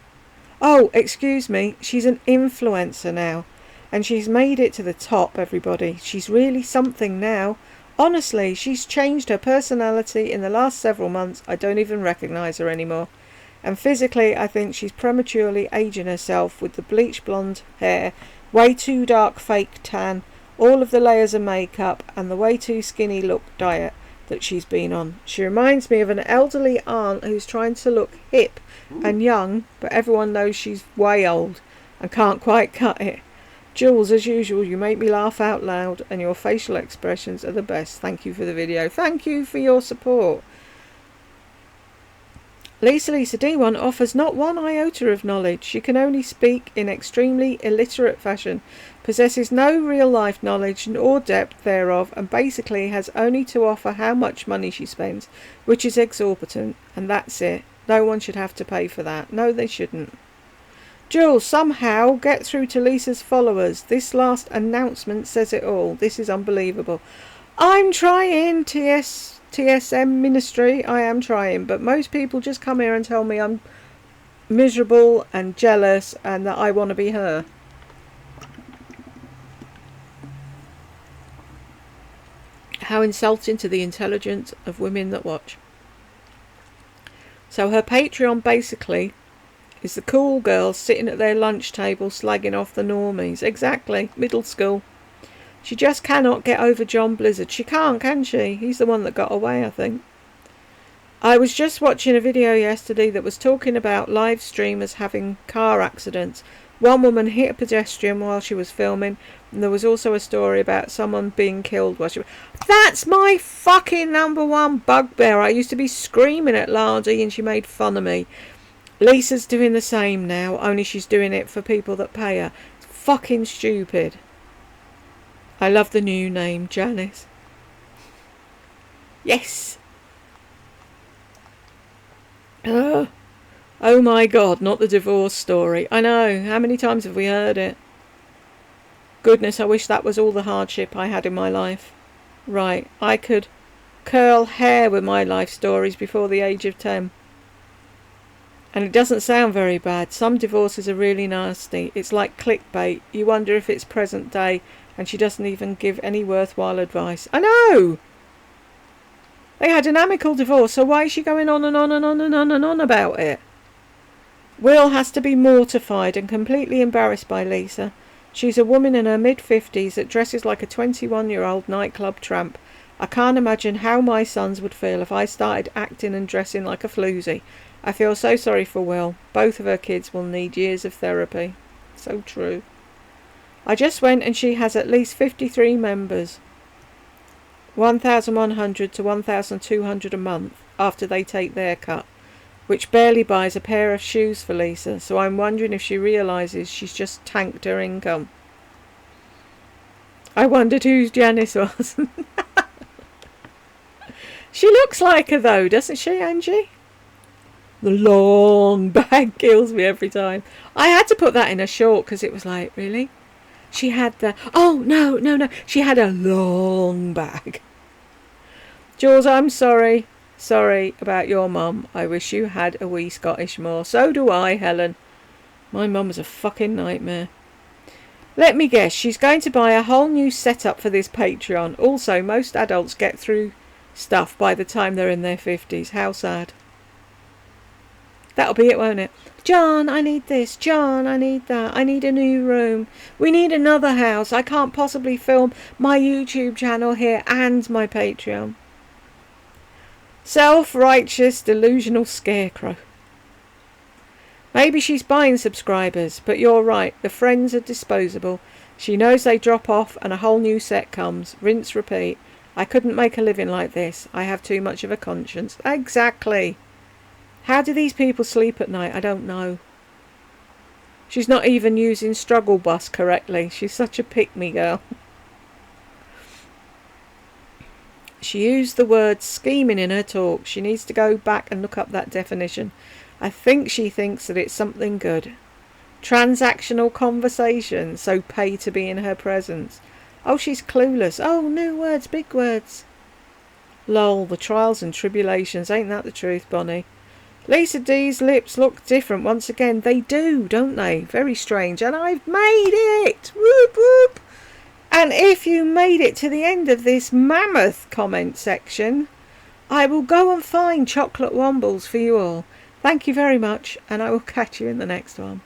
Oh, excuse me, she's an influencer now. And she's made it to the top, everybody. She's really something now. Honestly, she's changed her personality in the last several months. I don't even recognise her anymore. And physically, I think she's prematurely aging herself with the bleach blonde hair, way too dark fake tan, all of the layers of makeup, and the way too skinny look diet that she's been on. She reminds me of an elderly aunt who's trying to look hip and young, but everyone knows she's way old and can't quite cut it. Jules, as usual, you make me laugh out loud and your facial expressions are the best. Thank you for the video. Thank you for your support. Lisa D1 offers not one iota of knowledge. She can only speak in extremely illiterate fashion, possesses no real-life knowledge or depth thereof, and basically has only to offer how much money she spends, which is exorbitant, and that's it. No one should have to pay for that. No, they shouldn't. Jules, somehow get through to Lisa's followers. This last announcement says it all. This is unbelievable. I'm trying, TSM Ministry, I am trying, but most people just come here and tell me I'm miserable and jealous and that I want to be her. How insulting to the intelligence of women that watch. So her Patreon basically is the cool girls sitting at their lunch table slagging off the normies. Exactly, middle school. She just cannot get over John Blizzard. She can't, can she? He's the one that got away, I think. I was just watching a video yesterday that was talking about live streamers having car accidents. One woman hit a pedestrian while she was filming, and there was also a story about someone being killed while she was... That's my fucking #1 bugbear. I used to be screaming at Lardy and she made fun of me. Lisa's doing the same now, only she's doing it for people that pay her. It's fucking stupid. I love the new name, Janice. Yes. Oh my God, not the divorce story. I know, how many times have we heard it? Goodness, I wish that was all the hardship I had in my life. Right, I could curl hair with my life stories before the age of 10. And it doesn't sound very bad. Some divorces are really nasty. It's like clickbait. You wonder if it's present day and she doesn't even give any worthwhile advice. I know! They had an amicable divorce, so why is she going on and on and on and on and on about it? Will has to be mortified and completely embarrassed by Lisa. She's a woman in her mid-50s that dresses like a 21-year-old nightclub tramp. I can't imagine how my sons would feel if I started acting and dressing like a floozy. I feel so sorry for Will. Both of her kids will need years of therapy. So true. I just went and she has at least 53 members. 1,100 to 1,200 a month after they take their cut, which barely buys a pair of shoes for Lisa, so I'm wondering if she realises she's just tanked her income. I wondered who Janice was. She looks like her though, doesn't she, Angie? The long bag kills me every time. I had to put that in a short because it was like, really? She had the... Oh, no. She had a long bag. Jules, I'm sorry. Sorry about your mum. I wish you had a wee Scottish more. So do I, Helen. My mum's a fucking nightmare. Let me guess, she's going to buy a whole new setup for this Patreon. Also, most adults get through stuff by the time they're in their 50s. How sad. That'll be it, won't it? John, I need this. John, I need that. I need a new room. We need another house. I can't possibly film my YouTube channel here and my Patreon. Self-righteous, delusional scarecrow. Maybe she's buying subscribers, but you're right. The friends are disposable. She knows they drop off and a whole new set comes. Rinse, repeat. I couldn't make a living like this. I have too much of a conscience. Exactly. How do these people sleep at night? I don't know. She's not even using struggle bus correctly. She's such a pick-me girl. She used the word scheming in her talk. She needs to go back and look up that definition. I think she thinks that it's something good. Transactional conversation, so pay to be in her presence. Oh, she's clueless. Oh, new words, big words. Lol, the trials and tribulations. Ain't that the truth, Bonnie? Lisa D's lips look different once again. They do, don't they? Very strange. And I've made it! Whoop, whoop! And if you made it to the end of this mammoth comment section, I will go and find chocolate wombles for you all. Thank you very much, and I will catch you in the next one.